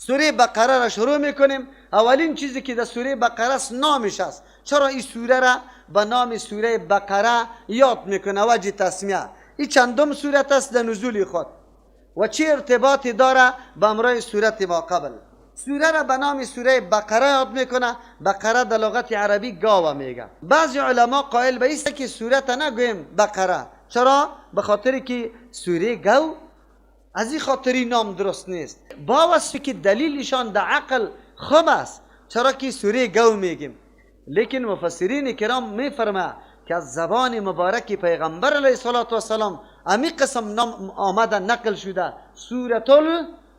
سوره بقره را شروع میکنیم. اولین چیزی که در سوره بقره است نامش است. چرا این سوره را به نام سوره بقره یاد میکنه؟ وجه تسمیه. این چندم سورت است در نزول خود و چه ارتباطی داره با امرای سورت ما قبل؟ سوره را به نام سوره بقره یاد میکنه. بقره در لغت عربی گاو میگه. بعضی علما قائل به است که سورت نگویم بقره. چرا؟ به خاطر که سوره گاو از این خاطری نام درست نیست. با وصفی که دلیلشان در عقل خوب است، چرا که سوره گاو میگیم. لیکن مفسرین کرام میفرما که از زبان مبارک پیغمبر علیه السلام امی قسم نام آمده نقل شده. سورت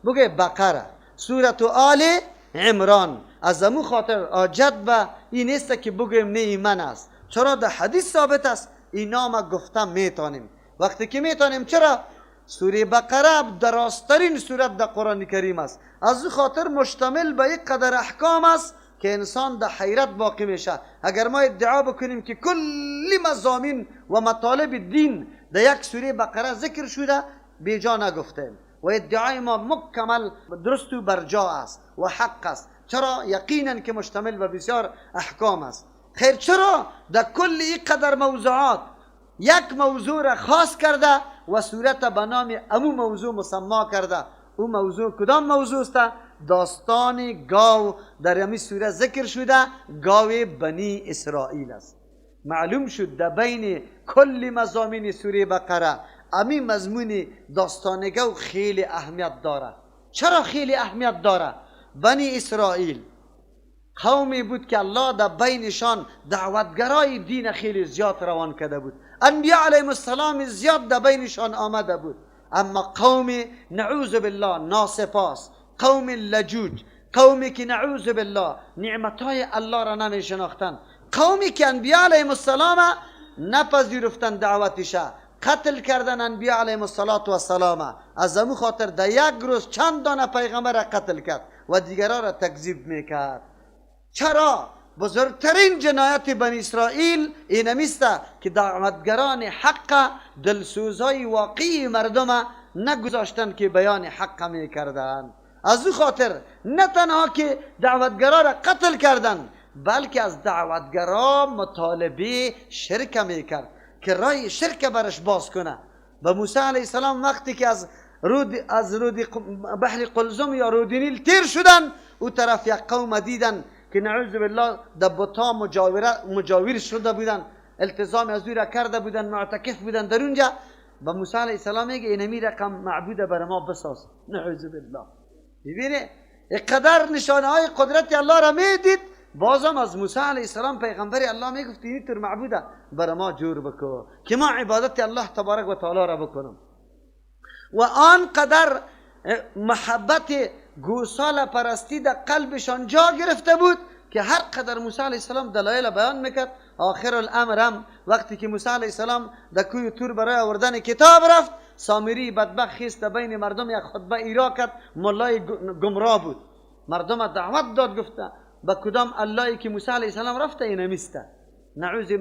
بگه بقره، سورت آل عمران. از امو خاطر آجت به این نیست که بگیم نه ایمن است. چرا در حدیث ثابت است این نام گفتم میتونیم. وقتی که میتونیم چرا؟ سوره بقره دراسترین سورت در قرآن کریم است. از خاطر مشتمل به یک قدر احکام است که انسان در حیرت باقی میشه. اگر ما ادعا بکنیم که کل مضامین و مطالب دین در یک سوره بقره ذکر شده، بیجا نگفتیم. و ادعای ما مکمل درست و برجا است و حق است. چرا؟ یقینا که مشتمل به بسیار احکام است. خیر، چرا در کل این قدر موضوعات یک موضوع را خاص کرده و صورت به نام امو موضوع مسما کرده؟ او موضوع کدام موضوع است؟ داستان گاو در امی سوره ذکر شده. گاو بنی اسرائیل است. معلوم شد در بین کل مضامین سوره بقره امی مضمون داستان گاو خیلی اهمیت داره. چرا خیلی اهمیت داره؟ بنی اسرائیل قومی بود که الله در بینشان دعوتگرای دین خیلی زیاد روان کرده بود. انبیاء علیهم السلام زیاد در بینشان آمده بود. اما قوم نعوذ بالله ناسپاس، قوم لجوج، قومی که نعوذ بالله نعمتهای الله را نمی شناختن، قومی که انبیاء علیهم السلام نپذیرفتن دعوتش، قتل کردن انبیاء علیهم السلام. از امو خاطر در یک روز چند دانه پیغمبر را قتل کرد و دیگرها را تکذیب میکرد. چرا؟ بزرگترین جنایت بنی اسرائیل اینمیست که دعوتگران حق دلسوزهای واقعی مردم نگذاشتن که بیان حق میکردن. از او خاطر نه تنها که دعوتگرا را قتل کردن، بلکه از دعوتگرا مطالبه شرک میکرد که رای شرک برش باز کنه. به موسی علیه السلام وقتی که از رود بحر قلزم یا رود نیل تیر شدن، او طرف یک قوم دیدن که نعوذ بالله در بتا مجاور شده بودن، التزام از او را کرده بودن، معتکف بودن در اونجا. به موسی علیه السلام میگه اینمی رقم معبود بر ما بساز. نعوذ بالله. ببینه اقدر نشانه های قدرت الله را میدید، بازم از موسی علیه السلام پیغمبر الله میگفت اینطور معبوده بر ما جور بکن که ما عبادت الله تبارک و تعالی را بکنم. و آنقدر محبت گوساله پرستی در قلبشان جا گرفته بود که هر قدر موسی علیه السلام دلایل بیان میکرد، آخر الامر هم وقتی که موسی علیه السلام در کوه طور برای آوردن کتاب رفت، سامری بدبخت خیست بین مردم یک خطبه ایرا کرد. ملای گمراه بود، مردم دعوت داد، گفته به کدام اللهی که موسی علیه السلام رفته اینمیسته. نعوذ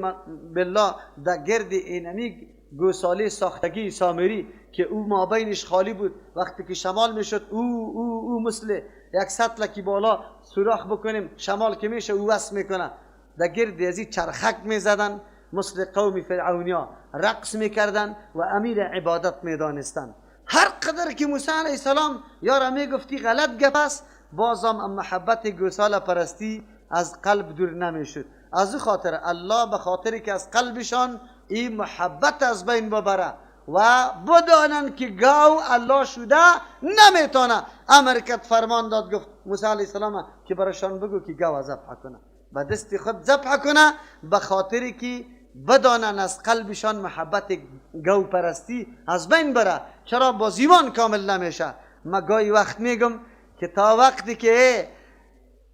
بالله در گرد اینمی گوساله ساختگی سامری که او ما بینش خالی بود، وقتی که شمال میشد او مثل یک سطل که بالا سوراخ بکنیم شمال که میشه او وصل میکنه، در گرد ازی چرخک میزدن، مثل قوم فرعونیا رقص میکردن و امیر عبادت میدانستن. هر قدر که موسی علیه السلام یارا میگفتی غلط گپ است، بازم محبت گوساله پرستی از قلب دور نمیشد. از خاطر الله به خاطری که از قلبشان این محبت از بین ببره و بدانن که گاو الله شده نمیتونه. امر کرد، فرمان داد، گفت موسی علیه السلام که برایشان بگو که گاو ذبح کنه، به دست خود ذبح کنه، به خاطری که بدانن از قلبشان محبت گاو پرستی از بین بره. چرا؟ باز ایمان کامل نمیشه. ما گاهی وقت میگم که تا وقتی که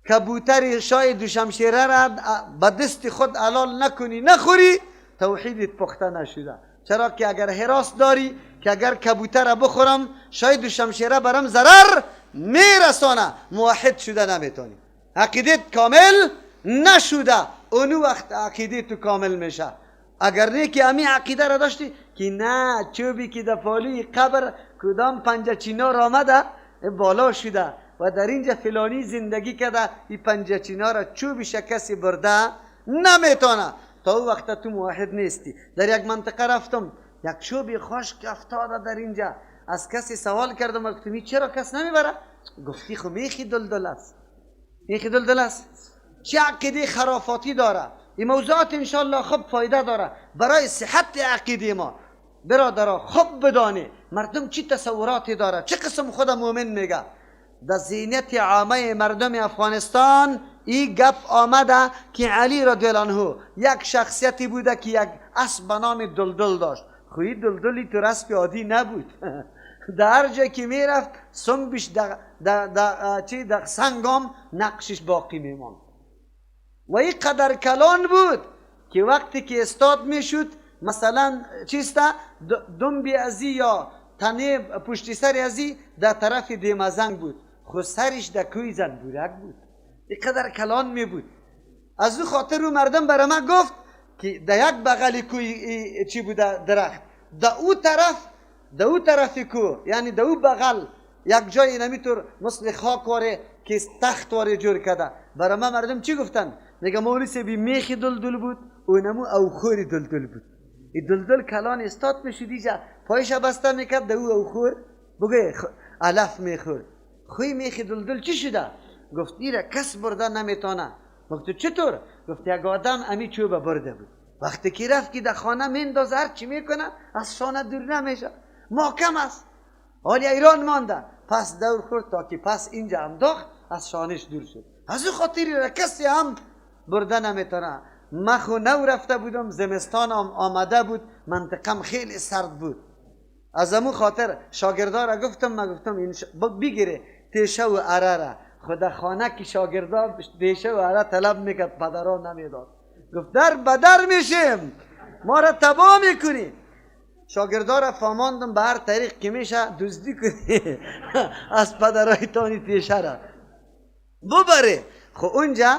کبوتر شای دوشمشیره را به دست خود حلال نکنی نخوری، توحیدت پخته نشده. چرا که اگر حراس داری که اگر کبوتر را بخورم شای دوشمشیره برم ضرر میرسانه، موحد شده نمیتونی، عقیدت کامل نشده. اونو وقت عقیده تو کامل میشه. اگر نه که امی عقیده را داشتی که نه چوبی که در پالی قبر کدام پنجه چینار آمده بالا شده، و در اینجا فلانی زندگی کرده، این پنجه چینا را چوبش کسی برده نمیتونه. تا او وقت تو موحد نیستی. در یک منطقه رفتم، یک چوبی خشک افتاده در اینجا. از کسی سوال کردم، گفتم چرا کس نمیبره؟ گفتی خب میخی دلدل است، میخی دلدل است. چه عقیده خرافاتی داره. این موضوعات انشالله خب فایده داره برای صحت عقیده ما. برادرها خوب بدانی مردم چی تصوراتی داره، چه قسم خود مومن میگه. در ذهنیت عامه مردم افغانستان این گپ آمده که علی رضی الله عنه یک شخصیتی بوده که یک اسب به نام دلدل داشت. خوی دلدلی تو اسب عادی نبود. در هر جایی که میرفت سنبش در سنگام نقشش باقی میماند. و این قدر کلان بود که وقتی که استاد میشد، مثلا چیسته دنبی ازی یا تنه پشتی سر ازی در طرف دیمزنگ بود، خود سرش در کوی زنبورک بود. این قدر کلان می بود. از او خاطر رو مردم برای من گفت که در یک بغل کوی چی بوده درخت، در او طرف کو، یعنی در او بغل یک جای نمیتور مثل خاک واره که تخت واره جور کرده. برای من مردم چی گفتن؟ میگه مولوی سبی میخی دلدل بود، اونمو اوخوری دلدل بود. این دلدل کلان استاد میشد دیجا پایش بسته میکرد، در او اوخور بگه علف میخور. خوی میخی دلدل چی شده؟ گفت ایره کس برده نمیتونه. گفت چطور؟ گفت یک آدم امی چوبه برده بود، وقتی که رفت که در خانه میندازه هر چی میکنه از شانه دور نمیشه، محکم است. حالی ایران مانده، پس دور خورد تا که پس اینجا انداخت از شانش دور شد. از او خاطری را کسی هم برده نمیتونه. من خو نو رفته بودم، زمستان آمده بود، منطقم خیلی سرد بود. از امو خاطر شاگردا را گفتم، من گفتم بگیره تیشه و اره را. خدا خانه که شاگردا تیشه و اره طلب میکرد، پدرها نمیداد. گفت در بدر میشیم، ما را تباه میکنی. شاگردا را فهماندم به هر طریق که میشه دزدی کنی از پدرهای تانی تیشه را ببره. خب اونجا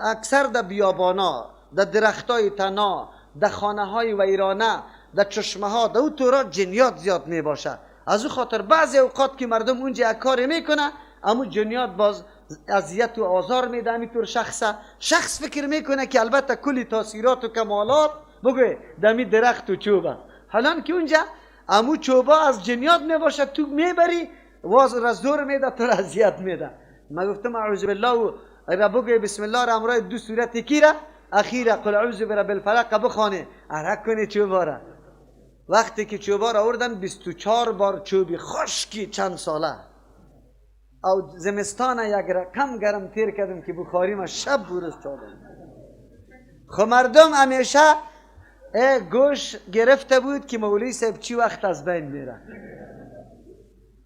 اکثر در بیابانا، در درختای تنا، در خانه های ویرانه، در چشمه ها، در او طورا جنیات زیاد می باشه. از او خاطر بعضی اوقات که مردم اونجا یک کاری میکنه، اما جنیات باز اذیت و آزار میده. همینطور شخص فکر میکنه که البته کلی تاثیرات و کمالات بگوی دمی درخت و چوبه، حالا که اونجا امو چوبه از جنیات میباشه، تو میبری واز را زور میده، تو را اذیت میده. ما گفتم اعوذ بالله و را بگوی بسم الله را امرای دو صورت کی را اخیره قل اعوذ برب الفلق بخونه عرق کنی چوبه را. وقتی که چوبه را آوردن 24 بار چوبی خشکی چند ساله او زمستان یک رقم گرم تیر کردم که بخاری ما شب بورس چادم. خب مردم همیشه گوش گرفته بود که مولوی صاحب چی وقت از بین میره،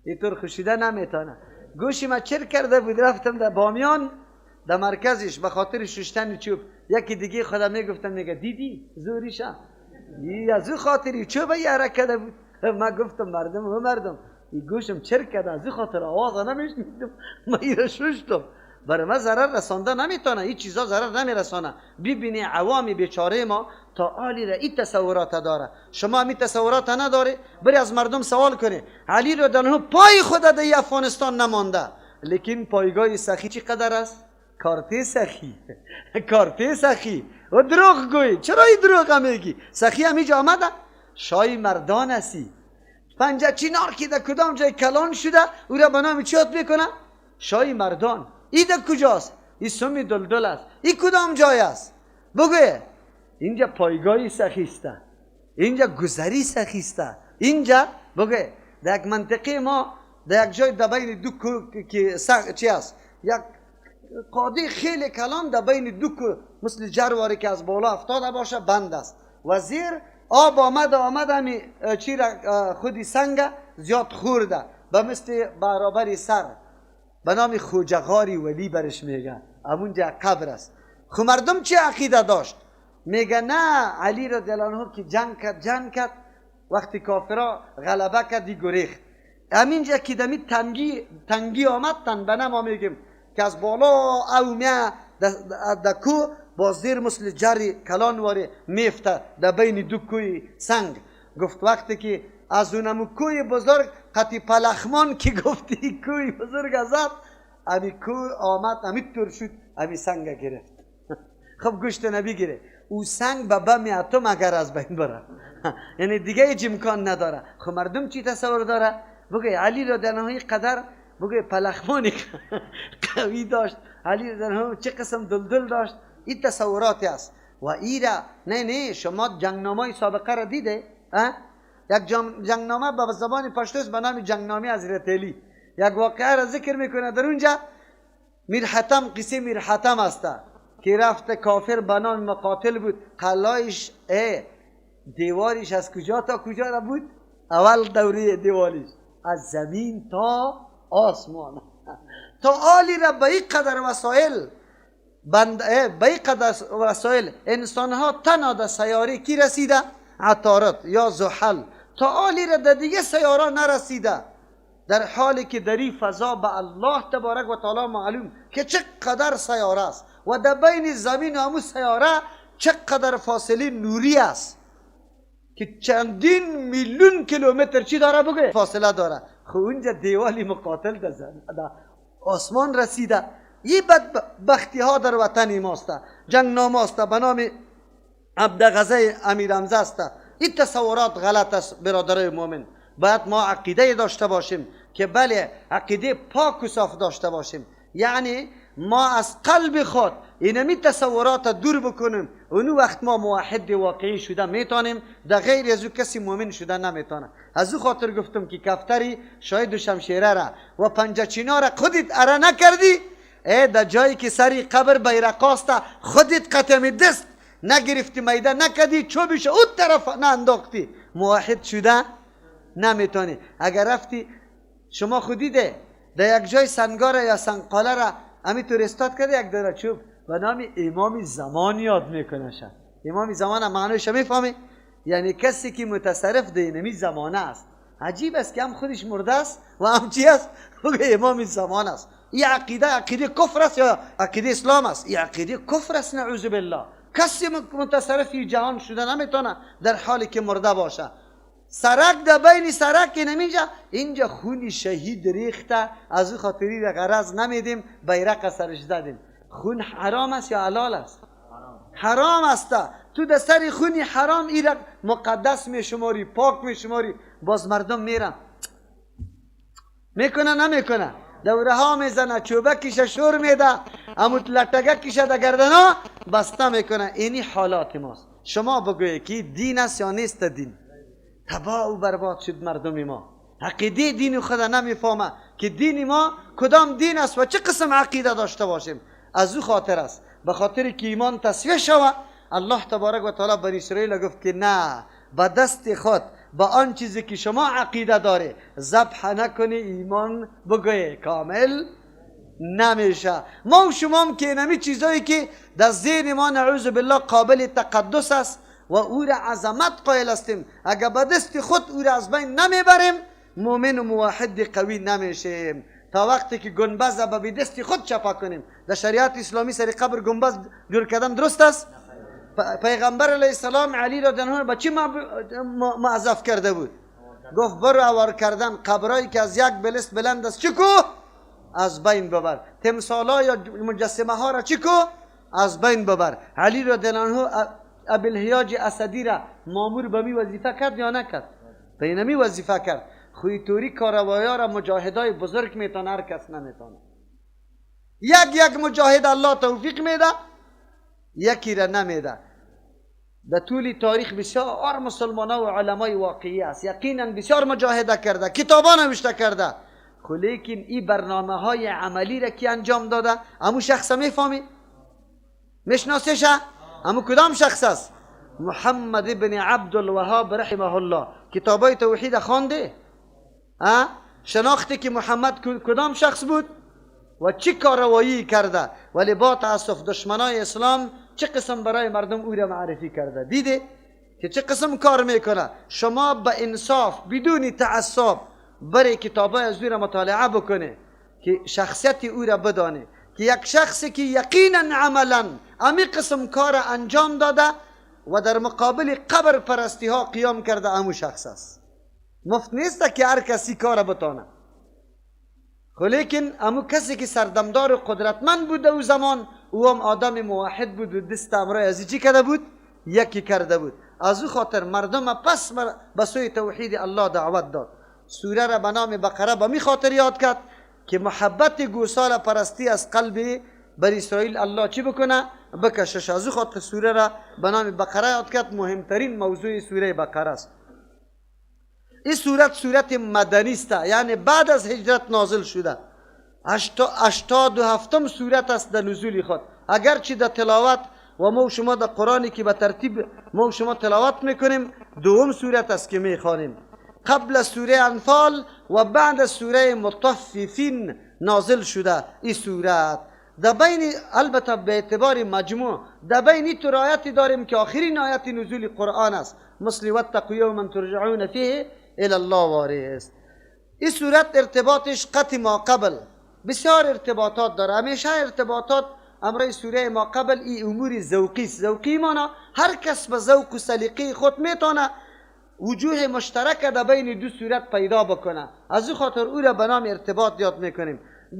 اینطور خوشیده نمیتونه. گوشی ما چر کرده بود، رفتم در بامیان در مرکزش به خاطر ششتن چوب. یکی دیگه خدا میگفتم، میگه دیدی زوریشا از او خاطری چوب یاره کرده بود. ما گفتم مردم این گوشم چر کرده، از او خاطر آواز نمیشنیدم، ما ایره ششتم. برای ما ضرر رسانده نمیتونه، این چیزا ضرر نمیرسانه. ببینی عوامی بیچاره ما تا آلی را این تصورات داره، شما هم این تصورات نداره. بری از مردم سوال کنی علی رضی الله عنه پای خود در افغانستان نمانده، لیکن پایگاه سخی چی قدر است؟ کارت سخی کارت سخی و دروغ گوی. چرا این دروغ میگی؟ سخی هم اینجا آمده شای مردان هستی. پنجه چینار که در کدام جای کلان شده او را به نام چی یاد میکنه؟ شای مردان. این در کجاست؟ این سمی دلدل است. این کدام جای است؟ بگوی اینجا پایگاهی سخیسته، اینجا گذری سخیسته، اینجا بگوی در یک منطقه ما در یک جای در بین دو که چی است، یک قاضی خیلی کلان در بین دو مثل جرواری که از بالا افتاده باشه بند است. وزیر آب آمد همی چی را خودی سنگ زیاد خورده به مثل برابری سر، به نام خوجغاری ولی برش میگن، همونجا قبر است. خو مردم چه عقیده داشت؟ میگه نه علی رضی الله عنه که جنگ کرد وقتی کافرها غلبه کردی گریخت. همینجا که دمی تنگی آمد تن ما میگیم که از بالا او میه دکو با زیر مثل جری کلان واره میفته در بین دو کوی سنگ. گفت وقتی که از اونمو کوی بزرگ قطی پلخمان که گفتی کوی بزرگ ازد، امی کوی آمد امی تور شد، امی سنگ گرفت. خب گوشت نبی گیره، او سنگ به بم اتم اگر از بین بره یعنی دیگه هیچ امکان نداره. خب مردم چی تصور داره؟ بگه علی رضی الله عنه قدر بگه پلخمانی قوی داشت، علی رضی الله عنه چه قسم دلدل داشت. این تصوراتی است و ایرا نه شما جنگنامه سابقه را دیده؟ یک جنگنامه به زبان پشتو است به نام جنگنامه حضرت علی. یک واقعه را ذکر میکنه در اونجا. میر حاتم، قصه میر حاتم است که رفت کافر به نام مقاتل بود. قلعه‌اش دیوارش از کجا تا کجا را بود؟ اول دوره دیوارش از زمین تا آسمان. تا آلی را به این قدر وسایل به این قدر وسایل انسان ها تنها در سیاره کی رسیده؟ عطارد یا زحل. تا آلی را در دیگه سیاره نرسیده، در حالی که در این فضا به الله تبارک و تعالی معلوم که چقدر سیاره است و در بین زمین و همون سیاره چقدر فاصله نوری است که چندین میلیون کیلومتر چی داره بگه فاصله داره. خب اونجا دیوالی مقاتل در آسمان رسیده. این بدبختی ها در وطن ماست. جنگنامه است به نام عبدالغزه امیر حمزه است. این تصورات غلط است برادرای مؤمن. باید ما عقیده داشته باشیم که بله عقیده پاک و صاف داشته باشیم، یعنی ما از قلب خود اینمی تصورات دور بکنیم. اونو وقت ما موحد واقعی شده میتونیم، در غیر از او کسی مؤمن شده نمیتونه. از او خاطر گفتم که کفتری شاید و شمشیره را و پنجه چینا را خودت اره نکردی، در جایی که سری قبر بیرقاست خودت قطعه دست نگرفتی، میده نکردی، چوبش اون طرف نانداختی، موحد شده نمیتونی. اگر رفتی شما خودیده در یک جای سنگار یا سنگقاله را همینطور استاد کرده یک دره چوب و نام امام زمان یاد میکنه. امام زمان معنیش میفهمی؟ یعنی کسی که متصرف در اینمی زمانه است. عجیب است که هم خودش مرده است و هم چی است؟ امام زمان است. این عقیده کفر است یا عقیده اسلام است؟ این عقیده کفر است نعوذ بالله. کسی متصرف جهان شده نمیتونه در حالی که مرده باشه. سرک در بین سرک نمیجا اینجا خونی شهید ریخته، از او خاطری را غرض نمیدیم بیرق سرش زدیم. خون حرام است یا حلال است؟ حرام است. تو در سر خونی حرام ای را مقدس میشماری، پاک میشماری، باز مردم میرن میکنه نمیکنه، دوره ها میزنه، چوبه کشه شور میده، اموت لطگه کشه در گردنا بسته میکنه. اینی حالات ماست. شما بگویی که دین است یا نیست دین؟ تباه و برباد شد مردم ما. عقیده دین خود نمیفهمه که دین ما کدام دین است و چه قسم عقیده داشته باشیم. از او خاطر است، به خاطر که ایمان تصفیه شوه، الله تبارک و تعالی بنی اسرائیل گفت که نه، با دست خود با آن چیزی که شما عقیده داره ذبح نکنی، ایمان بگوی کامل نمیشه. ما و شما هم که نمی چیزایی که در ذهن ما نعوذ بالله قابل تقدس است و او را عظمت قائل هستیم، اگر به دست خود او را از بین نمیبریم مؤمن و موحد قوی نمیشیم. تا وقتی که گنبز را به دست خود چپا کنیم. در شریعت اسلامی سر قبر گنبز دور کردن درست است؟ پیغمبر علیه السلام علی را دنها با چی معذف کرده بود؟ گفت برو اوار کردن قبرایی که از یک بلست بلند است چیکو؟ از بین ببر. تمثالا یا مجسمه ها را چیکو؟ از بین ببر. علی را دنها ابوالحیاج اسدی را مامور به می وظیفه کرد یا نکرد؟ به اینمی وظیفه کرد. خوی توری کاروایا را مجاهدای بزرگ میتونه، هر کس نمیتونه. یک مجاهد الله توفیق میده، یکی را نمیده. در طول تاریخ بسیار مسلمان و علمای واقعی است، یقینا بسیار مجاهده کرده، کتابا نوشته کرده، خو لیکن این برنامه های عملی را کی انجام داده؟ همون شخص میفهمی؟ میشناسیش؟ همون کدام شخص است؟ محمد ابن عبدالوهاب رحمه الله کتابای توحید خوانده؟ شناختی که محمد کدام شخص بود و چی کاروایی کرده، ولی با تاسف دشمنای اسلام چه قسم برای مردم او را معرفی کرده. دیده که چه قسم کار میکنه. شما به انصاف بدون تعصب برای کتابای از او را مطالعه بکنه که شخصیت او را بدانه که یک شخصی که یقینا عملا امی قسم کار انجام داده و در مقابل قبر پرستی ها قیام کرده، امو شخص است. مفت نیست که هر کسی کار بتانه. خب لیکن امو کسی که سردمدار و قدرتمند بود او زمان، او هم آدم موحد بود و دست امرای ازی چی کرده بود؟ یکی کرده بود. از او خاطر مردم پس به سوی توحید الله دعوت داد. سوره را به نام بقره به می خاطر یاد کرد که محبت گوسال پرستی از قلب بر اسرائیل الله چی بکنه؟ بکشش. از او خاطر سوره را به نام بقره یاد کرد. مهمترین موضوع سوره بقره است. این صورت مدنی است، یعنی بعد از هجرت نازل شده. 87م صورت است در نزول خود. اگرچه در تلاوت و ما شما در قرآنی که به ترتیب ما شما تلاوت میکنیم دوم صورت است که میخوانیم. قبل از سوره انفال و بعد از سوره مطففین نازل شده این صورت. در بین، البته به اعتبار مجموع، در بین این تر آیتی داریم که آخرین آیت نزول قرآن است، مثل واتقوا یوما ترجعون فیه الی الله وارد است. این صورت ارتباطش قطع ما قبل بسیار ارتباطات داره. همیشه ارتباطات امرای سوره ما قبل ای امور ذوقی است. ذوقی مانا هر کس به ذوق و سلیقه خود میتونه وجوه مشترک در بین دو صورت پیدا بکنه. از این خاطر او را به نام ارتباط یاد میکنیم.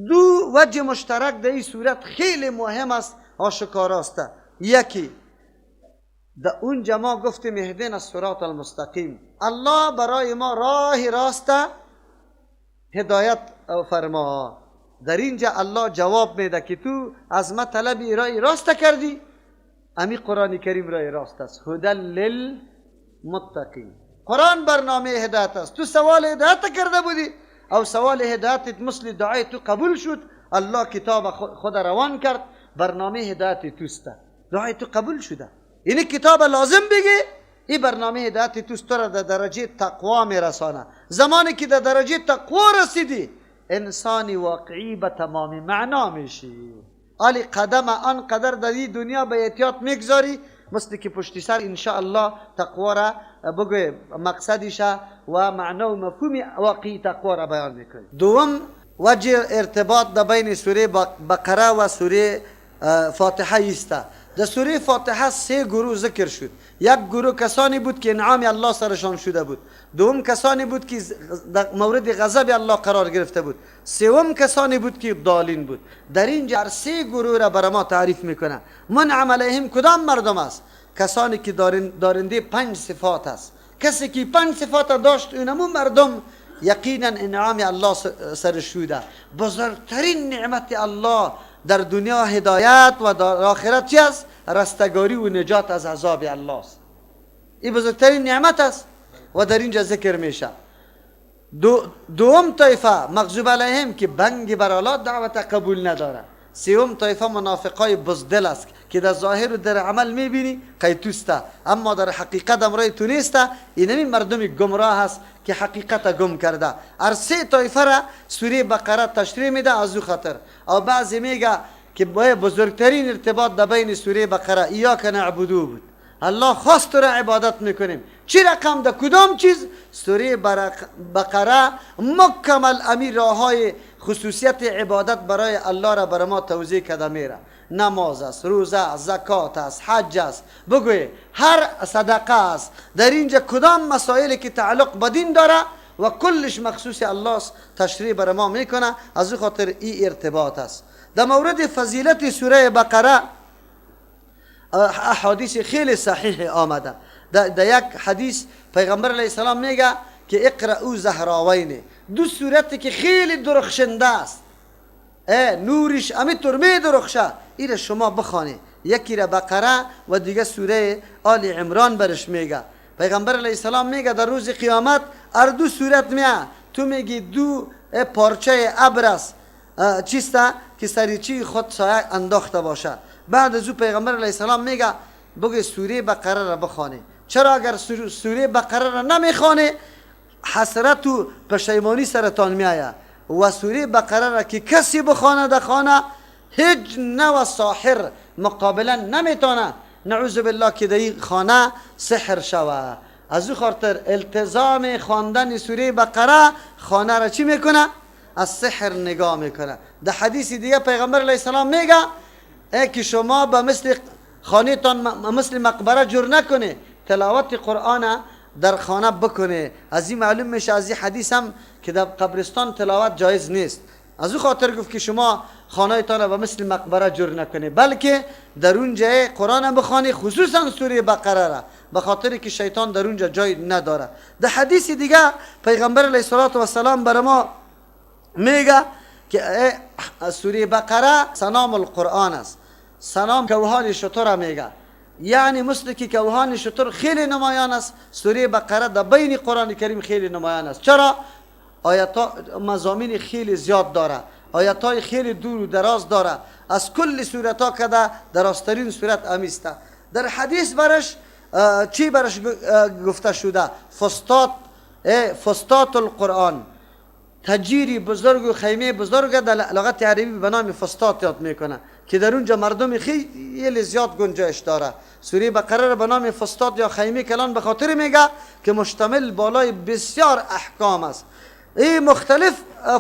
دو وجه مشترک در این صورت خیلی مهم است، آشکاراست. یکی در اونجا ما گفتیم اهدنا الصراط المستقیم، الله برای ما راه راست هدایت فرما. در اینجا الله جواب میده که تو از ما طلب راه راست کردی، امی قرآن کریم راه راست است. هدی للمتقین، قرآن برنامه هدایت است. تو سوال هدایت کرده بودی او سوال هدایتت مثل دعای تو قبول شد، الله کتاب خود روان کرد، برنامه هدایت توست، دعای تو قبول شده. این کتاب لازم بگی این برنامه هدایت توست، تو را در درجه تقوا میرسانه. زمانی که در درجه تقوا رسیدی انسانی واقعی به تمام معنا میشی. آلی قدم آنقدر در این دنیا به احتیاط میگذاری مثل که پشتی سر انشاءالله تقوا را بگوی مقصدش و معنا و مفهوم واقعی تقوا را بیان میکنی. دوم وجه ارتباط در بین سوره بقره و سوره فاتحه است. در سوره فاتحه 3 گروه ذکر شد. یک گروه کسانی بود که انعام الله سرشان شده بود، دوم کسانی بود که در مورد غضب الله قرار گرفته بود، سوم کسانی بود که ضالین بود. در اینجا 3 گروه را برای ما تعریف میکنه. منعم علیهم کدام مردم است؟ کسانی که دارنده 5 صفات است. کسی که 5 صفات داشت اونمون مردم یقینا انعام الله سرش شده. بزرگترین نعمت الله در دنیا هدایت و در آخرت چی است؟ رستگاری و نجات از عذاب الله است. این بزرگترین نعمت است و در اینجا ذکر میشه. دوم طایفه مغضوب علیهم که بنگ بر الله دعوت قبول نداره. سوم طایفه منافقای بزدل است که در ظاهر و در عمل میبینی قیتوسته اما در حقیقت امرای تو نیسته. اینمی مردم گمراه است که حقیقت گم کرده. هر 3 طایفه را سوره بقره تشریح میده از او خاطر. او بعضی میگه که بزرگترین ارتباط در بین سوره بقره ایاک نعبدو بود. الله خاص تو را عبادت میکنیم. چی رقم در کدام چیز؟ سوره بقره مکمل امیر راههای خصوصیت عبادت برای الله را برای ما توضیح کرده میره. نماز است، روزه است، زکات است، حج است، بگوی هر صدقه است. در اینجا کدام مسائلی که تعلق به دین داره و کلش مخصوص الله است تشریح برای ما میکنه. از این خاطر این ارتباط است. در مورد فضیلت سوره بقره احادیث خیلی صحیح آمده. در یک حدیث پیغمبر علیه السلام میگه که اقرأوا زهراوین، 2 سورتی که خیلی درخشنده است، نورش همینطور می درخشه، این شما بخوانی. یکی را بقره و دیگه سوره آل عمران برش میگه. پیغمبر علیه السلام میگه در روز قیامت هر 2 سورت میه، تو میگی 2 پارچه ابر است چیسته که سریچی خود سایه انداخته باشه. بعد از او پیغمبر علیه السلام میگه بگی سوره بقره را بخوانی. چرا اگر سوره بقره را نمیخوانی حسرت و پشیمانی سرتان میآید. و سوره بقره را که کسی بخواند در خانه هیچ نوع ساحر مقابلا نمیتونه نعوذ بالله که در این خانه سحر شود. از او خاطر التزام خواندن سوره بقره خانه را چی میکنه؟ از سحر نگاه میکنه. در حدیث دیگه پیغمبر علیه السلام میگه که شما به مثل خانه‌تان مثل مقبره جور نکنه. تلاوت قرآن در خانه بکنه. از این معلوم میشه از این حدیث هم که در قبرستان تلاوت جایز نیست. از او خاطر گفت که شما خانه تان به مثل مقبره جور نکنه، بلکه در اونجا قرآن بخوانی، خصوصا سوره بقره را، به خاطر که شیطان در اونجا جای نداره. در حدیث دیگه پیغمبر علیه السلام بر ما میگه که سوره بقره سنام القرآن است. سنام کوهان شتر میگه، یعنی مثل که کوهان شتر خیلی نمایان است، سوره بقره در بین قرآن کریم خیلی نمایان است. چرا؟ آیات مضامین خیلی زیاد داره، آیات های خیلی دور و دراز داره، از کل سورت ها کده درازترین سورت امیسته. در حدیث برش چی برش گفته شده؟ فستات القرآن، تجیری بزرگ و خیمه بزرگ در لغت عربی به نام فستات یاد میکنه که در اونجا مردم خیلی زیاد گنجایش داره. سوره بقره را به نام فستات یا خیمه کلان به خاطر میگه که مشتمل بالای بسیار احکام است. این مختلف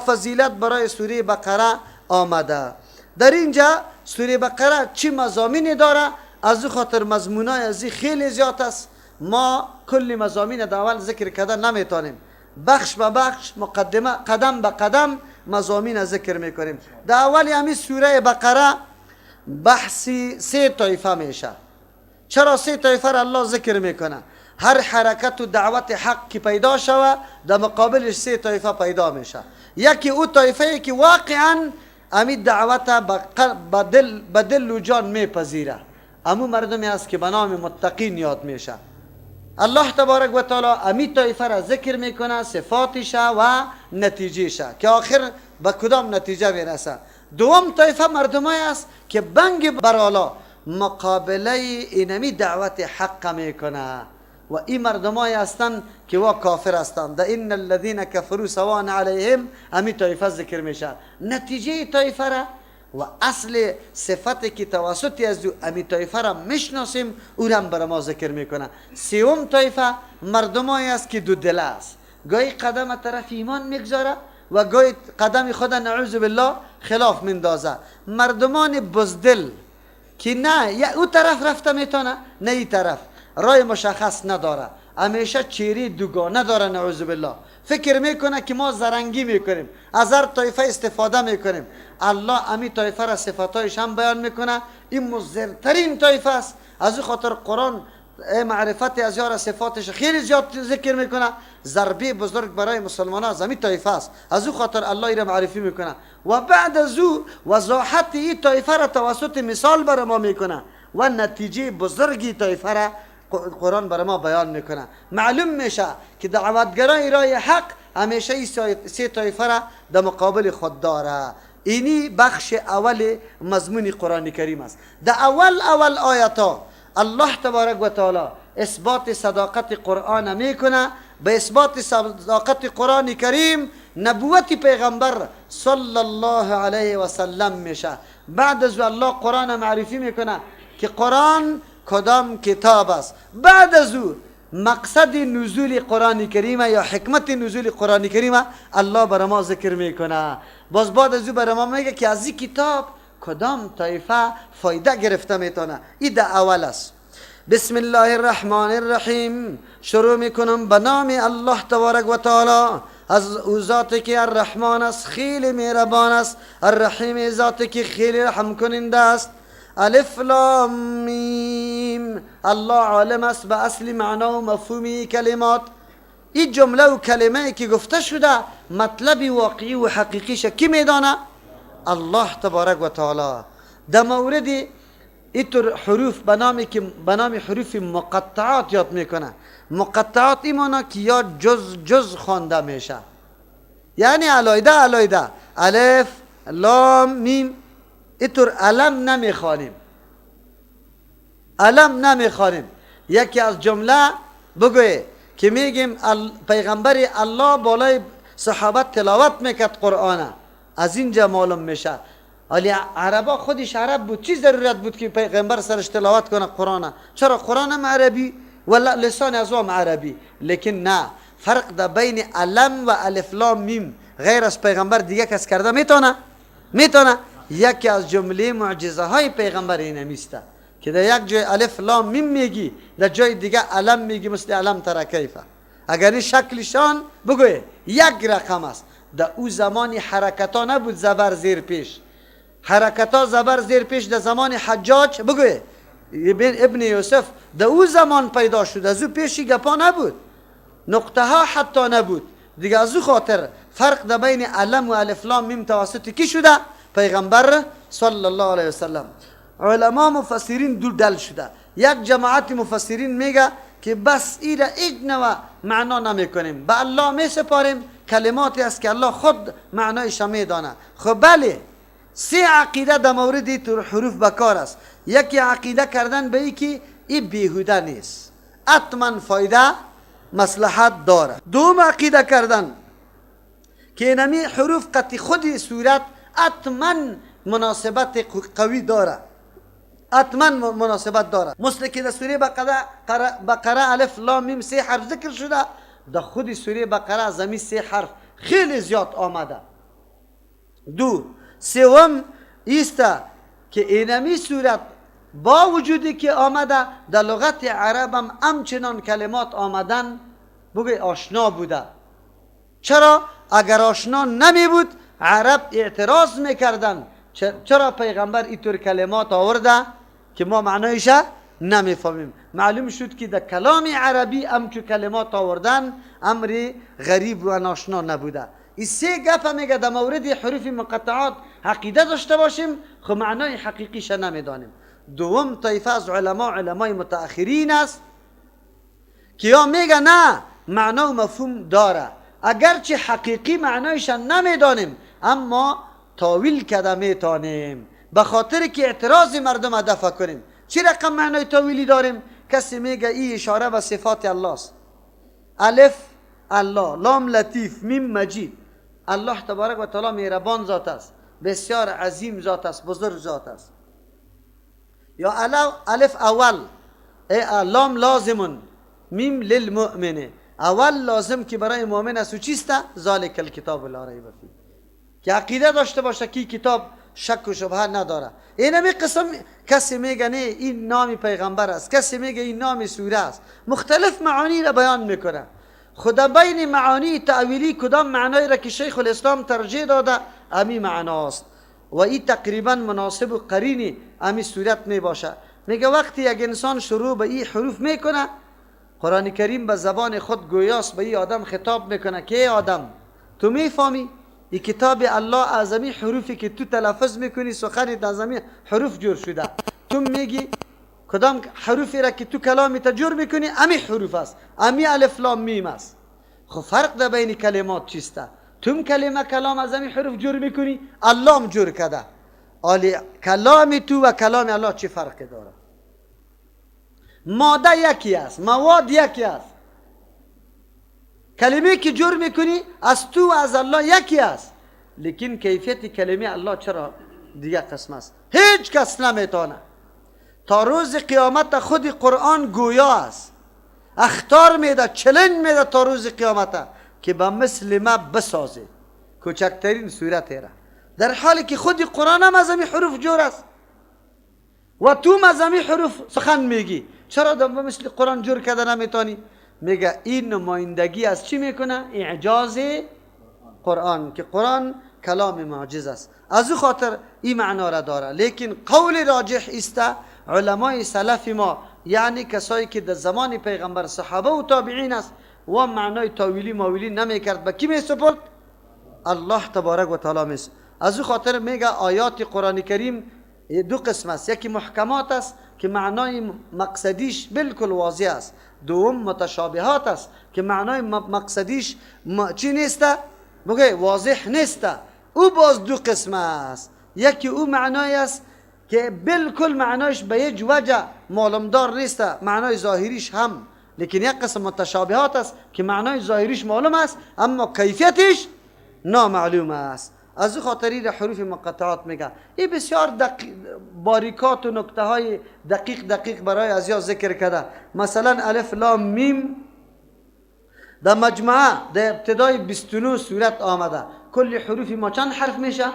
فضیلت برای سوره بقره آمده. در اینجا سوره بقره چی مضامینی داره؟ از او خاطر مضمونای ازی خیلی زیاد است، ما کل مضامین در اول ذکر کرده نمیتونیم، بخش به بخش مقدمه قدم به قدم مضامین ذکر میکنیم. در اول همین سوره بقره بحثی 3 طایفه میشه. چرا 3 طایفه را الله ذکر میکنه؟ هر حرکت و دعوت حق که پیدا شوه در مقابلش 3 طایفه پیدا میشه. یکی او طایفه که واقعا امی دعوت به دل و جان میپذیره، امو مردمی است که به نام متقین یاد میشه. الله تبارک و تعالی امی طایفه را ذکر میکنه، صفاتش و نتیجهش که آخر به کدام نتیجه میرسه. دوم طایفه مردمایی است که بنگ برالا مقابله اینمی دعوت حق میکنه و این مردمایی هستند که وا کافر هستند. ده ان الذين كفروا سواء عليهم امی طایفه ذکر میشه. نتیجه طایفه را و اصل صفتی که توسطی از امی طایفه را میشناسیم او را بر ما ذکر میکنه. سوم طایفه مردمایی است که دو دل است، گاهی قدم طرف ایمان میگذاره و گاهی قدم خود نعوذ بالله خلاف مندازه. مردمان بزدل که نه یا او طرف رفته میتونه نه این طرف، رای مشخص نداره، همیشه چهره دوگانه داره، نعوذ بالله. فکر میکنه که ما زرنگی میکنیم، از هر طایفه استفاده میکنیم. الله امی طایفه را صفاتایش هم بیان میکنه، این مضرترین طایفه است. از این خاطر قرآن معرفت از یار صفاتش خیلی زیاد ذکر میکنه. ضربه بزرگ برای مسلمان از امی طایفه است، از این خاطر الله ایره معرفی میکنه و بعد از او وضاحت این طایفه را توسط مثال بر ما میکنه و نتیجه بزرگی طایفه را قرآن بر ما بیان میکنه. معلوم میشه که دعوتگرای رای حق همیشه این 3 طایفه را در مقابل خود داره. اینی بخش اول مضمون قرآن کریم است. در اول آیاتا الله تبارک و تعالی اثبات صداقت قرآن میکنه. به اثبات صداقت قرآن کریم نبوت پیغمبر صلی الله علیه و سلم میشه. بعد از الله قرآن معرفی میکنه که قرآن کدام کتاب است. بعد از او مقصد نزول قرآن کریم یا حکمت نزول قرآن کریم الله بر ما ذکر میکنه. باز بعد از او بر ما میگه که از این کتاب کدام طایفه فایده گرفته میتونه. این در اول است. بسم الله الرحمن الرحیم. شروع میکنم به نام الله تبارک و تعالی، از او ذاتی که الرحمن است خیلی مهربان است، الرحیم ذاتی که خیلی رحم کننده است. الف لام میم. الله عالم است به اصل معنا و مفهومی کلمات. این جمله و کلمه که گفته شده مطلب واقعی و حقیقیش کی میدانه؟ الله تبارک و تعالی. در مورد اینطور حروف به نام حروف مقطعات یاد میکنه. مقطعات این معنی که یا جز خوانده میشه، یعنی علایده الف لام میم. اینطور علم نمیخوانیم. یکی از جمله بگوی که میگیم پیغمبر الله بالای صحابت تلاوت میکرد قرآن، از اینجا معلوم میشه. ولی عربا خودش عرب بود، چی ضرورت بود که پیغمبر سرش تلاوت کنه قرآن؟ چرا قرآن هم عربی و لسان از هم عربی. لیکن نه، فرق در بین علم و الف لام میم غیر از پیغمبر دیگه کس کرده میتونه؟ یکی از جمله معجزه های پیغمبر این میسته که در یک جای الف لام میم میگی، در جای دیگه علم میگی مثل علم ترى کیفه. اگر این شکلشان بگوی یک رقم است، در او زمانی حرکت ها نبود زبر زیر پیش. حرکت ها زبر زیر پیش در زمان حجاج بگوی ابن یوسف در او زمان پیدا شد، از او پیشی گپا نبود، نقطه ها حتی نبود دیگه. از او خاطر فرق در بین علم و الف لام میم توسط کی شده؟ پیغمبر صلی الله علیه وسلم. علما مفسرین دو دل شده. یک جماعت مفسرین میگه که بس ایره ایک نوع معنا نمیکنیم، به الله می سپاریم، کلماتی است که الله خود معنایش میدانه. خب بله، سه عقیده در مورد حروف بکار است. یکی عقیده کردن به ای که این بیهوده نیست، حتما فایده مصلحت داره. دوم عقیده کردن که اینمی حروف قطع خودی صورت حتما مناسبت قوی داره، حتما مناسبت داره. مثل که در سوره بقره الف لام میم سه حرف ذکر شده، در خود سوره بقره از همین سه حرف خیلی زیاد آمده. دو سوم ایسته که اینمی صورت با وجودی که آمده در لغت عرب هم همچنان کلمات آمدن بگه آشنا بوده. چرا؟ اگر آشنا نمی بود عرب اعتراض میکردن چرا پیغمبر اینطور کلمات آورده که ما معنایش نمیفهمیم. معلوم شد که در کلام عربی همچو کلمات آوردن امر غریب و ناشنا نبوده. این سه گپ میگه در مورد حروف مقطعات عقیده داشته باشیم، خب معنای حقیقیش نمیدانیم. دوم طایفه از علمای متأخرین است که یا میگه نه معنا و مفهوم داره، اگرچه حقیقی معنایش نمیدانیم اما تاویل کده میتانیم به خاطر که اعتراض مردم دفع کنیم. چی رقم معنای تاویلی داریم؟ کسی میگه این اشاره به صفات الله است، الف الله، لام لطیف، میم مجید. الله تبارک و تعالی مهربان ذات است، بسیار عظیم ذات است، بزرگ ذات است. یا الف اول، لام لازمون، میم للمؤمن، اول لازم که برای مؤمن است و چیست؟ ذالک الکتاب لا ریب فیه، که عقیده داشته باشه که کتاب شک و شبهه نداره. اینمی قسم کسی میگه نه این نام پیغمبر است، کسی میگه این نام سوره است، مختلف معانی را بیان میکنه. خدا بین معانی تعویلی کدام معنایی را که شیخ الاسلام ترجیح داده امی معناست و این تقریبا مناسب و قرینی امی صورت میباشه. میگه وقتی یک انسان شروع به این حروف میکنه، قرآن کریم به زبان خود گویاست به این آدم خطاب میکنه که ای آدم تو میفهمی این کتاب الله اعظمی حروفی که تو تلفظ میکنی سخنت از همین حروف جور شده. تو میگی کدام حروفی را که تو کلامی جور میکنی امی حروف است، امی الف لام میم است. خب فرق در بین کلمات چیسته؟ تو کلمه کلام از همین حروف جور میکنی، الله هم جور کده. آلی کلام تو و کلام الله چی فرق داره؟ ماده یکی است، مواد یکی است. کلمه که جور میکنی از تو و از الله یکی است، لیکن کیفیت کلمه الله چرا دیگه قسم است؟ هیچ کس نمیتونه. تا روز قیامت خود قرآن گویا است، اختار میده، چلنج میده تا روز قیامت که به مثل ما بسازه کوچکترین صورت را، در حالی که خود قرآن هم از همین حروف جور است و تو از همین حروف سخن میگی. چرا به مثل قرآن جور کرده نمیتونی؟ میگه این نمایندگی از چی میکنه؟ اعجاز قرآن، که قرآن کلام معجز است، از او خاطر این معنا را داره. لیکن قول راجح است علمای سلف ما، یعنی کسایی که در زمان پیغمبر صحابه و تابعین است و معنای تاویلی ماویلی نمیکرد، به کی میسپرد؟ الله تبارک و تعالی میسپرد. از او خاطر میگه آیات قرآن کریم دو قسم است، یکی محکمات است که معنای مقصدیش بالکل واضح است، دوم متشابهات است که معنای مقصدیش چی نیسته؟ بگه واضح نیسته. او باز دو قسم است، یکی او معنای است که بالکل معنایش به یک وجه معلومدار نیسته، معنای ظاهریش هم، لیکن یک قسم متشابهات است که معنای ظاهریش معلوم است اما کیفیتش نامعلوم است. از او خاطری حروف مقطعات میگه. این بسیار باریکات و نکته های دقیق برای ازیا ذکر کرده. مثلا الف لام میم در مجموعه در ابتدای 29 سورت آمده. کل حروف ما چند حرف میشه؟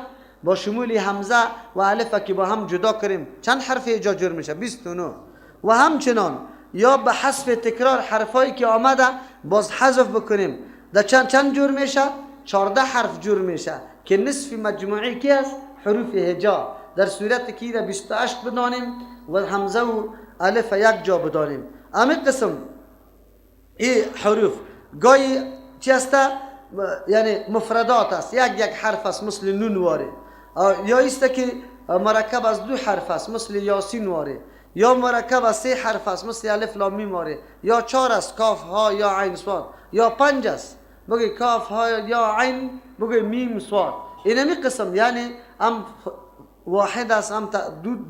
با شمول همزه و الف که با هم جدا کنیم چند حرف اینجا جور میشه؟ 29. و همچنان یا به حذف تکرار حرفایی که آمده باز حذف بکنیم در چند جور میشه؟ 14 حرف جور میشه که نصف مجموعی کی است؟ حروف هجا. در صورت که را 28 بدانیم و همزه و الف یک جا بدانیم. امی قسم این حروف گاهی چی است؟ یعنی مفردات است، یک حرف است مثل نون واره، یا است که مرکب از 2 حرف است مثل یاسین واره، یا مرکب از 3 حرف است مثل الف لام میم واره، یا 4 است کاف ها یا عین صاد، یا 5 است بگی کاف ها یا عین بگی میم صاد. اینمی قسم یعنی هم واحد است، هم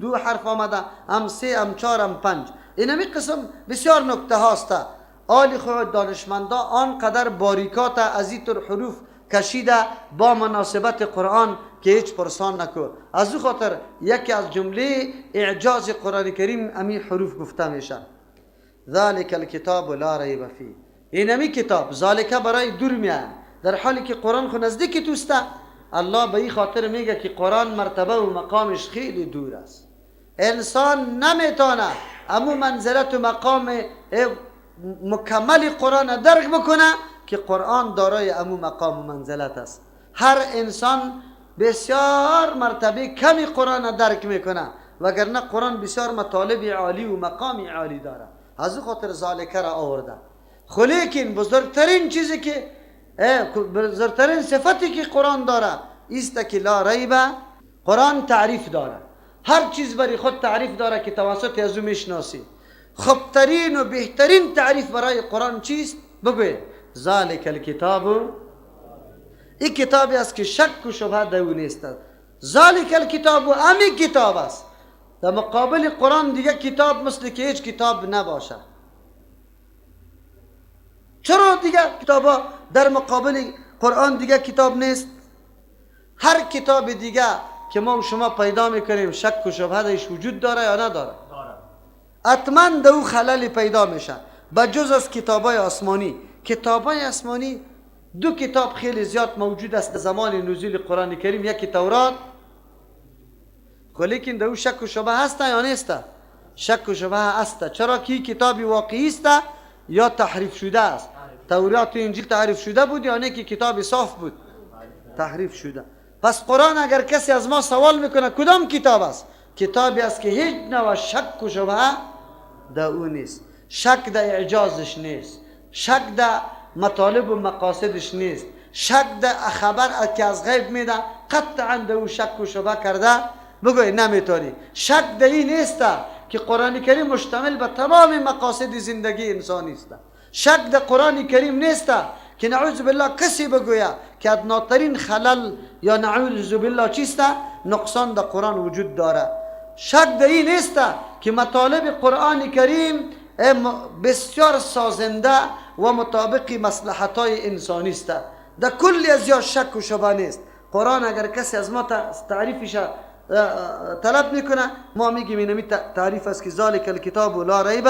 دو حرف آمده، هم 3 هم 4 هم 5. اینمی قسم بسیار نکته هاست. آلی خود دانشمندا آنقدر باریکات از این طور حروف کشیده با مناسبت قرآن که هیچ پرسان نکو. از او خاطر یکی از جمله اعجاز قرآن کریم امی حروف گفته میشه. ذالک الکتاب لا ریب فیه. اینمی کتاب ذالک برای دور میان، در حالی که قرآن خود نزدیک توسته. الله به این خاطر میگه که قرآن مرتبه و مقامش خیلی دور است. انسان نمیتونه امو منزلت و مقام مکمل قرآن درک بکنه که قرآن دارای امو مقام و منزلت است. هر انسان بسیار مرتبه کمی قرآن درک میکنه، وگرنه قرآن بسیار مطالب عالی و مقام عالی داره. از خاطر ذالک را آورده. خو لیکن بزرگترین چیزی که بزرگترین صفتی که قرآن داره است که لا ریب. قرآن تعریف داره، هر چیز برای خود تعریف داره که توسط از او میشناسی. خوبترین و بهترین تعریف برای قرآن چیست؟ بگوید ذالک الکتاب. این کتابی است که شک و شبهه در او نیست. ذالک الکتاب امی کتاب است. در مقابل قرآن دیگه کتاب مثل که هیچ کتاب نباشه. چرا دیگه کتابا در مقابل قرآن دیگه کتاب نیست؟ هر کتاب دیگه که ما و شما پیدا میکنیم شک و شبهه درش وجود داره یا نداره؟ حتما در او خلل پیدا میشه. بجز از کتابای آسمانی. کتابای آسمانی 2 کتاب خیلی زیاد موجود است در زمان نزول قرآن کریم. یکی تورات، لیکن در او شک و شبهه هست یا نیست؟ شک و شبهه هست. چرا که کتابی واقعی است یا تحریف شده است؟ تورات و انجیل تحریف شده بود یا نه که کتاب صاف بود؟ تحریف شده. پس قرآن اگر کسی از ما سوال میکنه کدام کتاب است؟ کتابی است که هیچ نوع شک و شبهه در او نیست. شک در اعجازش نیست، شک در مطالب و مقاصدش نیست، شک در خبر که از غیب میده قطعا در او شک و شبهه کرده بگوی نمیتونی. شک در این نیست که قرآن کریم مشتمل به تمام مقاصد زندگی انسانی است. شک در قرآن کریم نیست که نعوذ بالله کسی بگوید که ادناترین خلل یا نعوذ بالله چیست؟ نقصان در قرآن وجود داره. شک در این نیست که مطالب قرآن کریم بسیار سازنده و مطابق مصلحت‌های انسانی است. در کلی از یا شک و شبهه نیست. قرآن اگر کسی از ما تعریفش طلب میکنه ما میگیم اینمی تعریف است که ذالک الکتاب لا ریب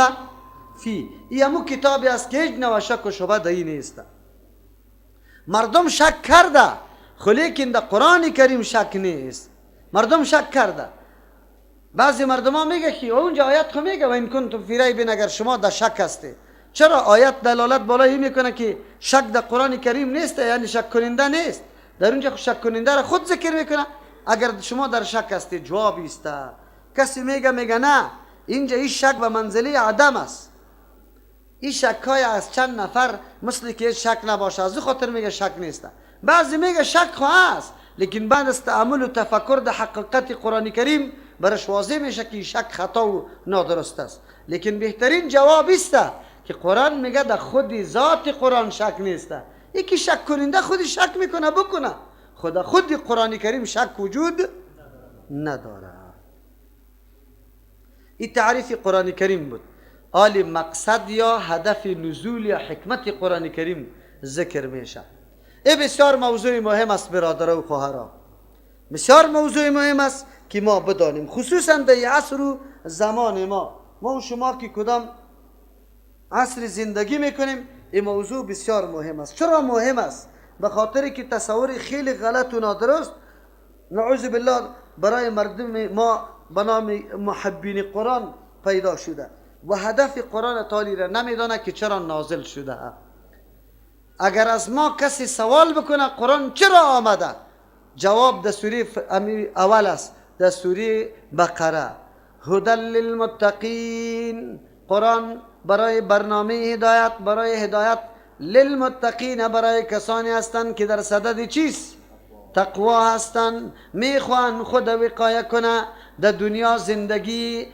فیه. این همون کتابی است که هیچ نوع شک و شبهه در این نیست. مردم شک کرده خو لیکن در قرآن کریم شک نیست. مردم شک کرده. بعضی مردم ها میگه که اونجا آیت خو میگه و این کنتم فی ریب، اگر شما در شک هستی. چرا آیت دلالت بالایی میکنه که شک در قرآن کریم نیست، یعنی شک کننده نیست. در اونجا شک کننده را خود ذکر میکنه. اگر شما در شک هستی جوابی است. کسی میگه نه اینجا این شک به منزله عدم است. این شک های از چند نفر مثل که شک نباشه از خاطر میگه شک نیست. بعضی میگه شک خو هست لیکن بعد از تأمل و تفکر در حقیقت قرآن کریم برش واضح میشه که شک خطا و نادرست است. لیکن بهترین جواب است که قرآن میگه در خود ذات قرآن شک نیست. یکی شک کننده خودی شک میکنه بکنه، خود قرآن کریم شک وجود نداره. این تعریف قرآن کریم بود. آلی مقصد یا هدف نزول یا حکمت قرآن کریم ذکر میشه. این بسیار موضوع مهم است برادر و خواهران. بسیار موضوع مهم است که ما بدانیم، خصوصا در عصر و زمان ما و شما که کدام عصر زندگی میکنیم. این موضوع بسیار مهم است. چرا مهم است؟ به خاطر که تصور خیلی غلط و نادرست نعوذ بالله برای مردم ما به نام محبین قرآن پیدا شده و هدف قرآن تعالی را نمیدانه که چرا نازل شده. اگر از ما کسی سوال بکنه قرآن چرا آمده، جواب در سوره اول است، در سوره بقره. هدی للمتقین، قرآن برای برنامه هدایت، برای هدایت للمتقین، برای کسانی هستند که در صدد چیست؟ تقوا هستند، میخوان خود وقایه کنه در دنیا، زندگی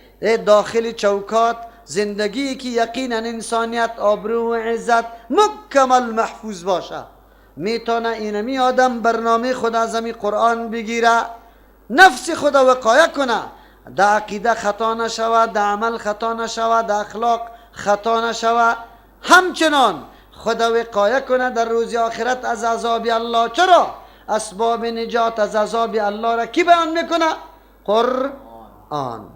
داخل چوکات، زندگی که یقینا انسانیت، آبرو و عزت مکمل محفوظ باشه. میتونه اینمی آدم برنامه خود از همی قرآن بگیره، نفس خود وقایه کنه، در عقیده خطا نشوه، در عمل خطا نشوه، در اخلاق خطا نشوه، همچنان خود وقایه کنه در روز آخرت از عذاب الله. چرا؟ اسباب نجات از عذاب الله را کی بیان میکنه؟ قرآن.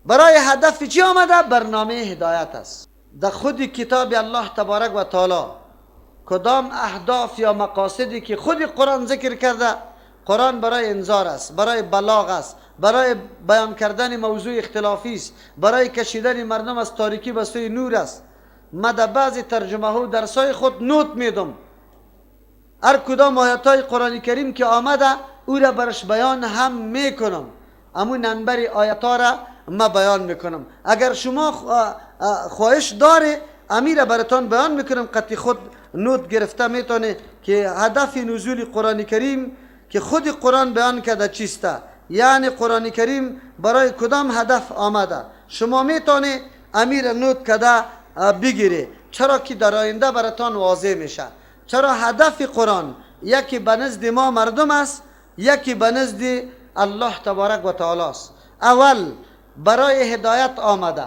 برای هدف چی آمده؟ برنامه هدایت است. در خود کتاب الله تبارک و تعالی کدام اهداف یا مقاصدی که خود قرآن ذکر کرده، قرآن برای انذار است، برای بلاغ است، برای بیان کردن موضوع اختلافی است، برای کشیدن مردم از تاریکی به سوی نور است. من در بعضی ترجمه ها و درسای خود نوت میدم، هر کدام آیات های قرآن کریم که آمده او را برش بیان هم میکنم، امون ننبر آیات ها را ما بیان میکنم. اگر شما خواهش داره امیر براتان بیان میکنم، قطعی خود نوت گرفته میتونه که هدف نزول قرآن کریم که خود قرآن بیان کرده چیسته، یعنی قرآن کریم برای کدام هدف آمده. شما میتونه امیر نوت کرده بگیره، چرا که در آینده براتان واضح میشه. چرا هدف قرآن یکی به نزد ما مردم است، یکی به نزد الله تبارک و تعالی است. اول برای هدایت آمده،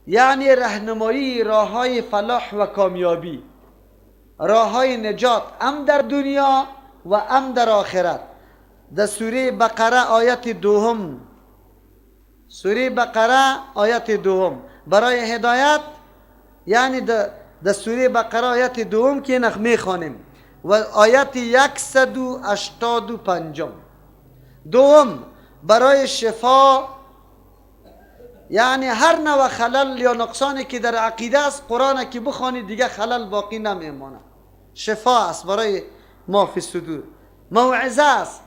یعنی رهنمایی راه های فلاح و کامیابی، راه های نجات، هم در دنیا و هم در آخرت. در سوره بقره آیت دوم، سوره بقره آیت دوم برای هدایت، یعنی در سوره بقره آیت دوم که نخ خوانیم و آیت 185. دوم برای شفا، یعنی هر نوع خلل یا نقصانی که در عقیده است قرآن که بخوانی دیگه خلل باقی نمیمانه، شفا است برای ما فی الصدور. موعظه است،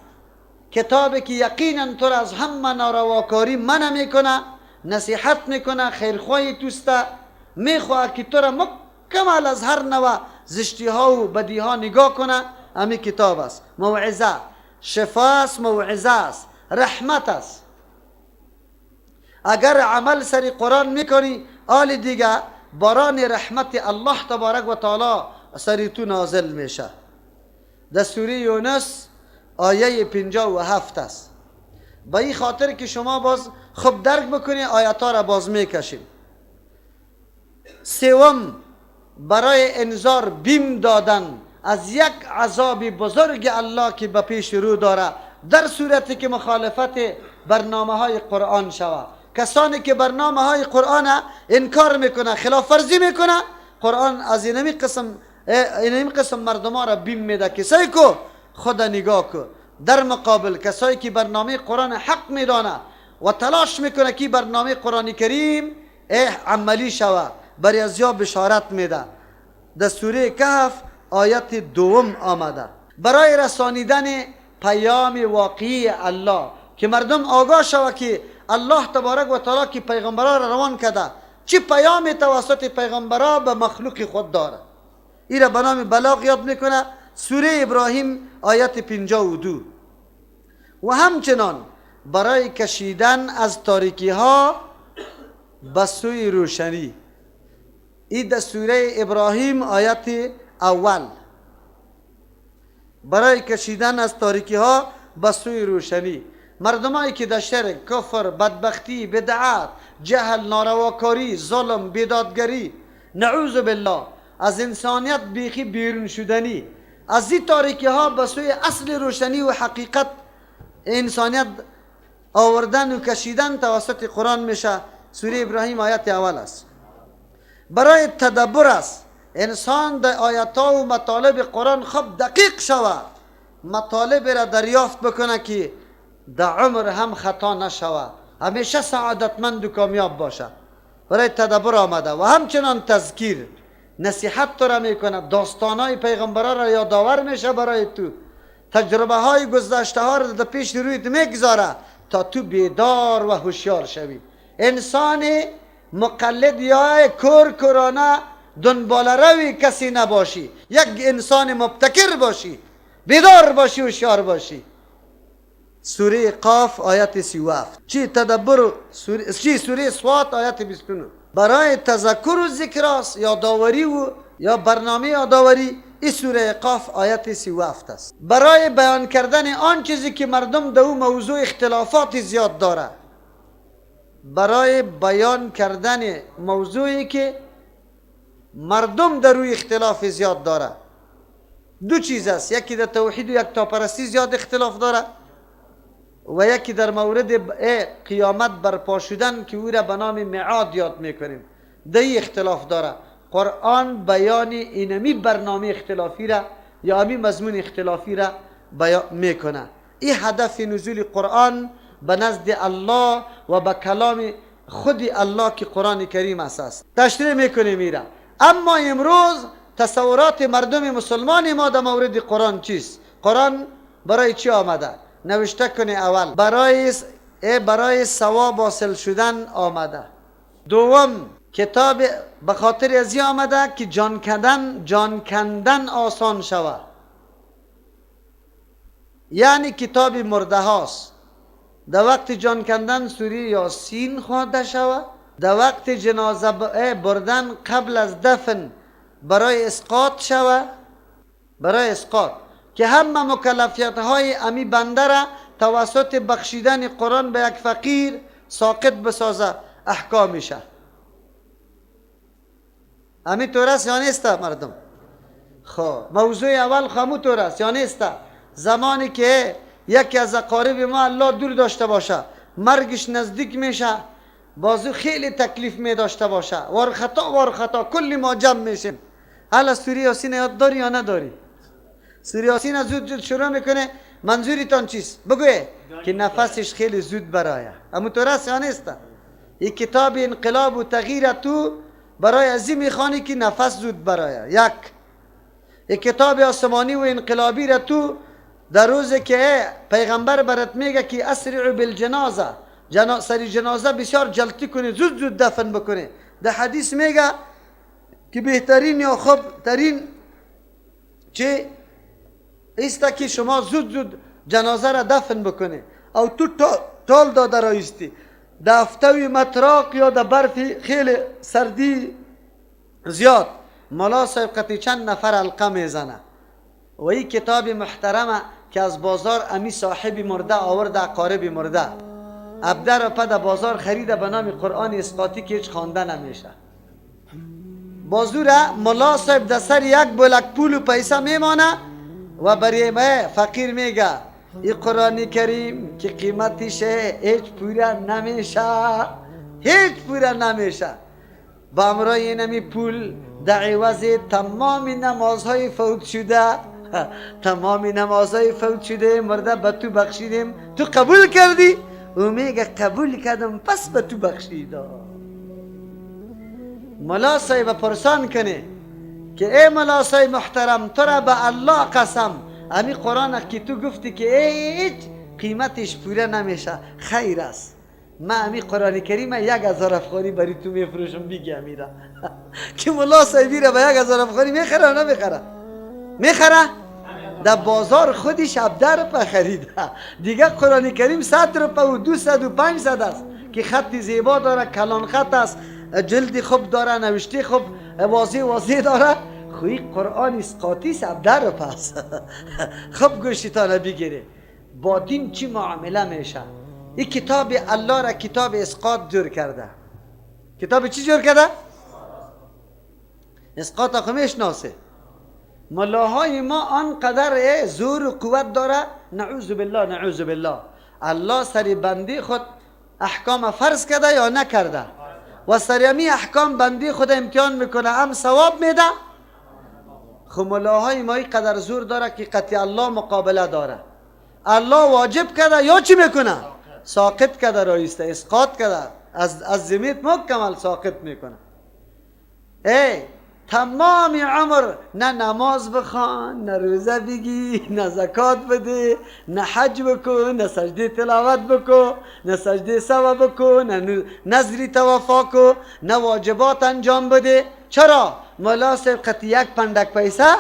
کتابی که یقینا تو را از همه نارواکاری منع میکنه، نصیحت میکنه، خیرخواهی توسته، میخواه که تو را مکمل از هر نوع زشتی ها و بدی ها نگاه کنه. همین کتاب است. موعظه، شفا است، موعظه است، رحمت است. اگر عمل سری قرآن میکنی آل دیگه باران رحمت الله تبارک و تعالی سری تو نازل میشه. در سوره یونس آیه 57 است. با این خاطر که شما باز خوب درک بکنی آیات ها را باز میکشیم. سوم برای انذار بیم دادن از یک عذاب بزرگ الله که به پیش رو داره در صورتی که مخالفت برنامه های قرآن شود. کسانی که برنامه های قرآن انکار میکنه، خلاف ورزی میکنه، قرآن از اینمی قسم مردم ها را بیم میده. کسایی که خود نگاه کن، در مقابل کسایی که برنامه قرآن حق میدانه و تلاش میکنه که برنامه قرآن کریم عملی شود، برای ازیا بشارت میده. در سوره کهف آیت دوم آمده برای رسانیدن پیام واقعی الله که مردم آگاه شود که الله تبارک و تعالی که پیغمبران را روان کرده چه پیام توسط پیغمبران به مخلوق خود داره. این را به نام بلاغ یاد میکنه. سوره ابراهیم آیت 52. و همچنان برای کشیدن از تاریکی ها به سوی روشنی. این در سوره ابراهیم آیت اول، برای کشیدن از تاریکی ها به سوی روشنی. مردمایی که در شرک، کفر، بدبختی، بدعت، جهل، نارواکاری، ظلم، بیدادگری، نعوذ بالله از انسانیت بیخی بیرون شدنی، از این تاریکی ها به سوی اصل روشنی و حقیقت انسانیت آوردن و کشیدن توسط قرآن میشه. سوره ابراهیم آیت اول است. برای تدبر است، انسان در آیات ها و مطالب قرآن خوب دقیق شود، مطالب را دریافت بکنه که در عمر هم خطا نشوه، همیشه سعادتمند و کامیاب باشه. برای تدبر آمده و همچنان تذکیر نصیحت تو را میکنه، داستانهای پیغمبرا را یادآور میشه برای تو، تجربه های گذشته ها را در پیش رویت میگذاره تا تو بیدار و هوشیار شوی. انسان مقلد یا کورانه دنبال روی کسی نباشی، یک انسان مبتکر باشی، بیدار باشی، هوشیار باشی. سوره قاف آیت 37. چی تدبر سوره صاد آیت 29. برای تذکر و ذکر است، یادآوری و یا برنامه یادآوری. این سوره قاف آیت 37 است. برای بیان کردن آن چیزی که مردم در اون موضوع اختلافات زیاد داره، برای بیان کردن موضوعی که مردم در روی اختلاف زیاد داره. دو چیز است، یکی در توحید و یکتاپرستی زیاد اختلاف داره و یکی در مورد قیامت برپا شدن که او را به نام میعاد یاد میکنیم، در این اختلاف داره. قرآن بیان اینمی برنامه اختلافی را یا امی مضمون اختلافی را بیان میکنه. این هدف نزول قرآن به نزد الله و به کلام خود الله که قرآن کریم است. تشریح میکنیم میره. اما امروز تصورات مردم مسلمان ما در مورد قرآن چیست؟ قرآن برای چی آمده؟ نوشته کنه اول برای ثواب حاصل شدن آمده. دوم کتاب به خاطر ازی آمده که جان کندن آسان شود، یعنی کتاب مرده هاست. در وقت جان کندن سوره یاسین خوانده شود، در وقت جنازه بردن قبل از دفن برای اسقاط شود، برای اسقاط که همه مکلفیت های امی بنده را توسط بخشیدن قرآن به یک فقیر ساقط بسازه احکام میشه. امی طور است یا نیست مردم؟ خب موضوع اول خامو طور است یا نیست؟ زمانی که یکی از اقارب ما الله دور داشته باشه، مرگش نزدیک میشه، بازو خیلی تکلیف می داشته باشه، وار خطا کلی ما جمع میشیم. حالا سوره یاسین یاد داری یا نداری؟ سوره یاسین زود شروع میکنه، منظورتان چیست؟ بگوی که نفسش خیلی زود برایه. اما تو راست یا نیست؟ این کتاب انقلاب و تغییر تو برای ازی میخوانی که نفس زود برایه. یک این کتاب آسمانی و انقلابی را تو در روزی که پیغمبر برات میگه که اسرعوا بالجنازه، سری جنازه بسیار جلتی کنه، زود دفن بکنه. در حدیث میگه که بهترین یا خوب ترین چه است که شما زود جنازه را دفن بکنه. او تو تال داده رایستی دفتوی مطراق یا در برف خیلی سردی زیاد، ملا صاحب قطعی چند نفر حلقه میزنه. و این کتاب محترمه که از بازار امی صاحب مرده آورده، اقارب مرده عبده را پد بازار خریده به نام قرآن اسقاطی که هیچ خوانده نمیشه. بازور ملا صاحب در سر یک بلک پول و پیسه میمانه و برای فقیر میگه این قرآن کریم که قیمتش هیچ پوره نمیشه، با امرای اینمی پول در عوض تمام نمازهای فوت شده مرده به تو بخشیدیم، تو قبول کردی؟ او میگه قبول کردم پس به تو بخشیدم. ملا صاحب پرسان کنه که ای ملا صاحب محترم، تو را به الله قسم امی قرآن که تو گفتی که هیچ قیمتش پوره نمیشه، خیر است، من امی قرآن کریم 1000 افغانی برای تو میفروشم، بگی امیرا که ملا صاحبی را به 1000 افغانی میخره و نمیخره؟ میخره؟ در بازار خودش 17 روپه خریده، دیگه قرآن کریم 100 روپه و 200 و 500 است که خط زیبا داره، کلان خط است، جلد خوب داره، نوشته خوب، واضح داره. خوی قرآن اسقاطی 17 روپه است. خب گوشتان بگیره. با دین چی معامله میشه؟ این کتاب الله را کتاب اسقاط جور کرده. کتاب چی جور کرده؟ اسقاط آخه میشناسه. ملاهای ما آنقدر زور و قوت داره، نعوذ بالله. الله سری بندی خود احکام فرض کرده یا نکرده؟ و سریمی احکام بندی خود امتحان میکنه، هم ثواب میده خب ملاهای ما این قدر زور داره که قطع الله مقابله داره. الله واجب کرده یا چی میکنه؟ ساقط کرده، رایسته اسقاط کرده، از زمین مکمل ساقط میکنه. تمام عمر نه نماز بخوان، نه روزه بگی، نه زکات بده، نه حج بکن، نه سجده تلاوت بکن، نه سجده سوا بکن، نه نظری توفا کن، نه واجبات انجام بده. چرا؟ مولا صاحب قطع یک پندک پیسه،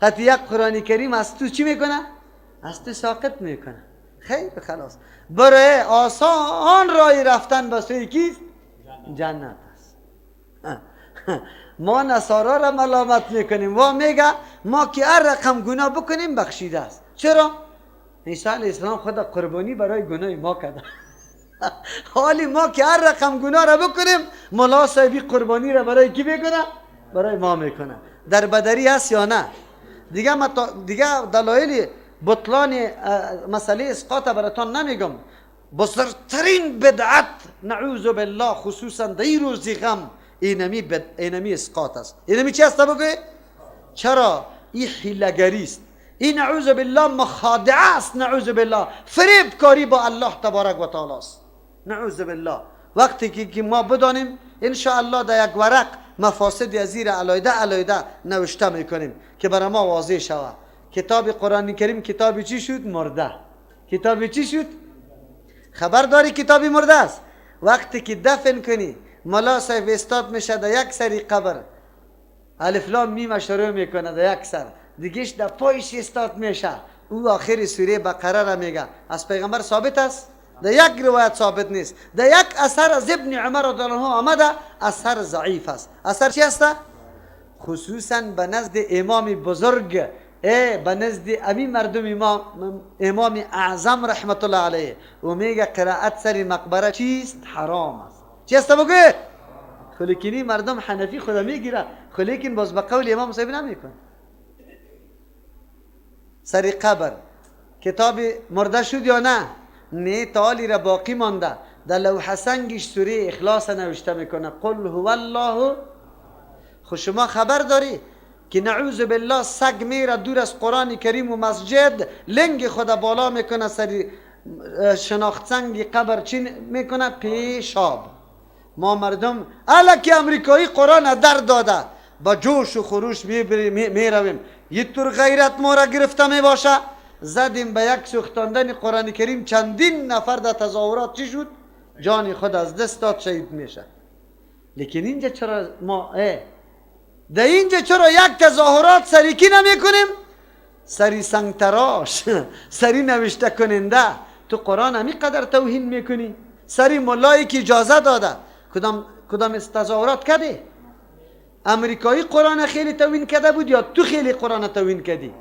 قطع یک قرآن کریم از تو چی میکنه؟ از تو ساقط میکنه. خیر خلاص، برای آسان رای رفتن به سوی کیست؟ جنت است. ما نصارا را ملامت میکنیم و میگه ما که هر رقم گناه بکنیم بخشیده است. چرا؟ عیسی علیه السلام خدا قربانی برای گناه ما کرده. حالی ما که هر رقم گناه را بکنیم، مولا صاحبی قربانی را برای کی میکنه؟ برای ما میکنه. در بدری هست یا نه؟ دیگه دلایل بطلان مسئله اسقاط براتون نمیگم. بزرگترین بدعت نعوذ بالله خصوصا در این روز غم اینمی اسقاط است. اینمی چی است بگوی؟ چرا؟ این حیله‌گری است، این نعوذ بالله مخادعه است، نعوذ بالله فریب کاری با الله تبارک و تعالی است. نعوذ بالله. وقتی که ما بدانیم ان شاء الله در یک ورق مفاسد ازیر علایده نوشته میکنیم که برای ما واضح شود. کتاب قرآن کریم کتابی چی شد؟ مرده. کتابی چی شد؟ خبر داری کتابی مرده است. وقتی که دفن کنی مولا صاحب استاد میشه در یک سری قبر، الف لام میم شروع میکنه در یک سر، دیگهش در پایش استاد میشه. او آخر سوره بقره را میگه. از پیغمبر ثابت است؟ در یک روایت ثابت نیست. در یک اثر از ابن عمر رضی الله عنه آمده، اثر ضعیف است. اثر چی است؟ خصوصا به نزد امام بزرگ، به نزد امی مردم امام اعظم رحمت الله علیه، و میگه قرائت سر مقبره چیست؟ حرام است. چی است بگه؟ خلیکنی مردم حنفی خدا میگیره، خلیکن باز به قول امام صاحب نمیکن. سر قبر کتاب مرده شد یا نه؟ نه، تعالی را باقی مانده. در لوح سنگش سوره اخلاص نوشته میکنه قل هو الله. خب شما خبر داری که نعوذ بالله سگ میره دور از قرآن کریم و مسجد، لنگ خدا بالا میکنه، سر شناخت سنگ قبر چی میکنه؟ پیشاب. ما مردم الکی امریکایی قرآن در داده، با جوش و خروش میرویم. یه طور غیرت ما را گرفته میباشه، زدیم به یک سوختاندن قرآن کریم، چندین نفر در تظاهرات چی شد؟ جان خود از دست داد، شهید میشه. لیکن اینجا چرا ما در اینجا چرا یک تظاهرات سریکی نمی کنیم؟ سری سنگ تراش، سری نوشته کننده. تو قرآن همی قدر توهین میکنی؟ سری ملایی که اجازه داده کدام تظاهرات کردی؟ امریکایی قرآن خیلی توهین کرده بود یا تو خیلی قرآن توهین کردی؟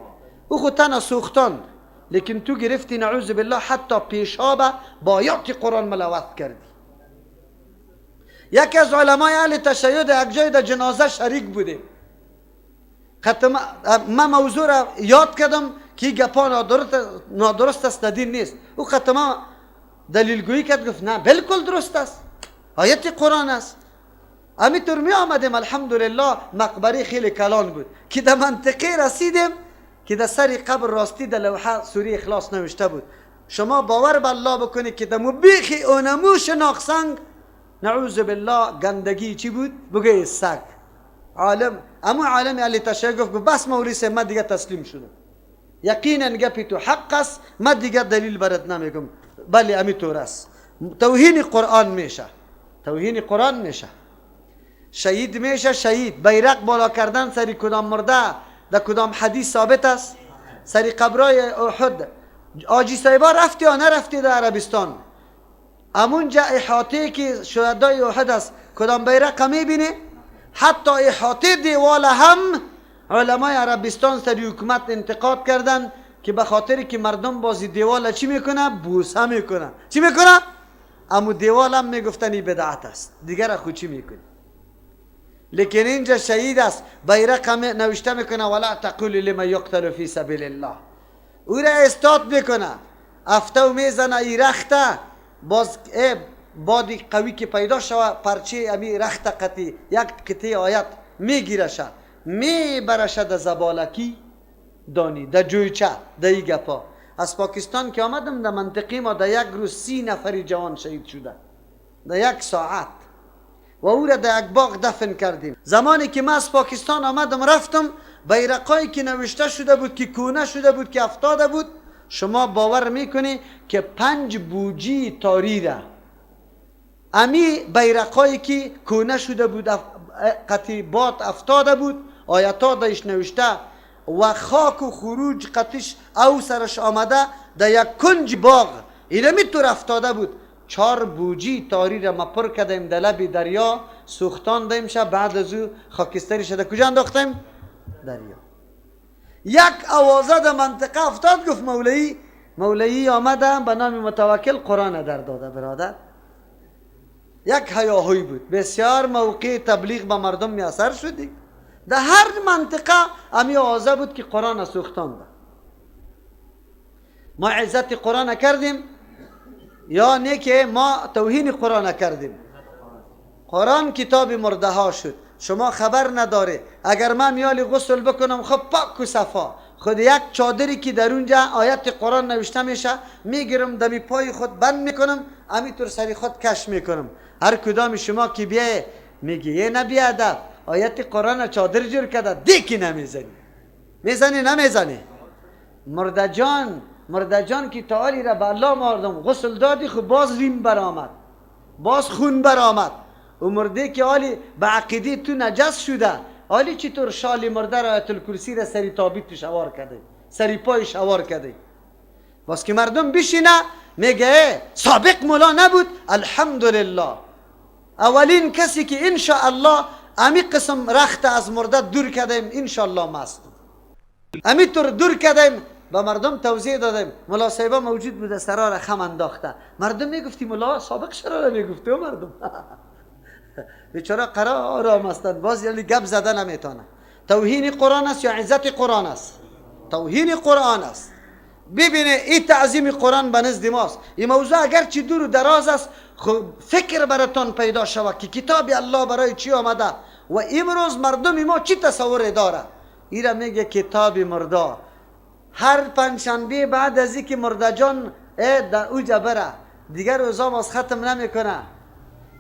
او خود تنها سوختان، لیکن تو گرفتی نعوذ بالله حتی پیشاب با آیات قرآن ملوث کردی. یکی از علمای اهل تشیع یک جای در جنازه شریک بوده. من موضوع را یاد کردم که گپا نادرست است، دین نیست. او ختمه دلیل گویی کرد، گفت نه بالکل درست است، آیت قرآن است. همینطور می آمدیم الحمدلله، مقبره خیلی کلان بود که در منطقه رسیدیم که در سر قبر راستی در لوحه سوره اخلاص نوشته بود. شما باور به الله بکنید که در بیخی اونمو شناخسنگ نعوذ بالله گندگی چی بود؟ بگه سگ. عالم علی تشیع گفت بس موریسه، من دیگه تسلیم شدم، یقینا گپی تو حق است، من دیگه دلیل برات نمیگم. بله همینطور است. توهین قرآن میشه، توهین قرآن میشه. شهید میشه، شهید بیرق بالا کردن سر کدام مرده در کدام حدیث ثابت است؟ سر قبرای احد آجی صاحبا رفتی یا نرفتی در عربستان؟ امونجا احاطه که شهدای احد است کدام بیرق میبینی؟ حتی احاطه دیوال هم علمای عربستان سر حکومت انتقاد کردن که به خاطری که مردم بازی دیوال چی میکنه؟ بوسه میکنه. چی میکنه؟ امو دیوال هم میگفتن این بدعت است، دیگر خود چی میکنی؟ لیکن اینجا شهید است، بیرق هم نوشته میکنه ولا تقول لمن یقتل فی سبیل الله. او را استاد میکنه، افتو میزنه ای رخته، باز بادی قوی که پیدا شوه پرچه امی رخت قطعی یک قطعه آیت میگیره شد، می برشد زبالکی دانی در جویچه در ای گپا. از پاکستان که آمدم در منطقه ما در یک روز 30 نفر جوان شهید شده در یک ساعت و او را در یک باغ دفن کردیم. زمانی که من از پاکستان آمدم رفتم بیرقایی که نوشته شده بود که کونه شده بود که افتاده بود، شما باور میکنی که 5 بوجی تاری را امی بیرقایی که کونه شده بود قطیبات افتاده بود آیتا دایش نوشته و خاک و خروج قطیش او سرش آمده در یک کنج باغ اینه میتور افتاده بود. 4 بوجی تاری را ما پر کردیم در لب دریا سوختاندیم شد. بعد از او خاکستری شده کجا انداختیم؟ دریا. یک آوازه در منطقه افتاد گفت مولایی آمده به نام متوکل قرآن در داده. برادر یک هیاهوی بود، بسیار موقع تبلیغ به مردم میاثر شدی. در هر منطقه امی آوازه بود که قرآن سوختانده. ما عزت قرآن کردیم یا نه که ما توهین قرآن کردیم؟ قرآن کتاب مرده ها شد، شما خبر نداره. اگر من میالی غسل بکنم خب پاک و صفا، خود یک چادری که در اونجا آیت قرآن نوشته میشه میگیرم دمی پای خود بند میکنم همینطور سری خود کش میکنم. هر کدام شما که بیه میگی یه نبی ادب آیت قرآن چادر جور کرده دیکی نمیزنی. میزنی نمیزنی؟ مرده جان که تعالی را به الله مردم غسل دادی خب باز ریم برآمد، باز خون برآمد. و مرده که حالی به عقیده تو نجس شده، حالی چطور شال مرده را آیت الکرسی را سری تابیت تو شوار کرده، سری پای شوار کرده. باز که مردم بشینه میگه سابق مولا نبود، الحمدلله اولین کسی که انشاءالله امی قسم رخت از مرده دور کردیم انشاءالله مست امی طور دور کردیم. با مردم توضیح دادیم. ملا صاحبه موجود بوده سرا را خم انداخته. مردم میگفتی ملا سابق چرا را میگفتی و مردم بیچاره قرار آمستند باز یعنی گپ زده نمیتونه. توهین قرآن است یا عزت قرآن است؟ توهین قرآن است. ببینه این تعظیم قرآن به نزد ماست. این موضوع اگر چی دور و دراز است خب فکر براتون پیدا شود که کتاب الله برای چی آمده و امروز مردم ما چی تصور داره. این را میگه کتاب مرده. هر پنجشنبه بعد از اینکه مرده جان در اوجا بره دیگر روزا باز ختم نمیکنه،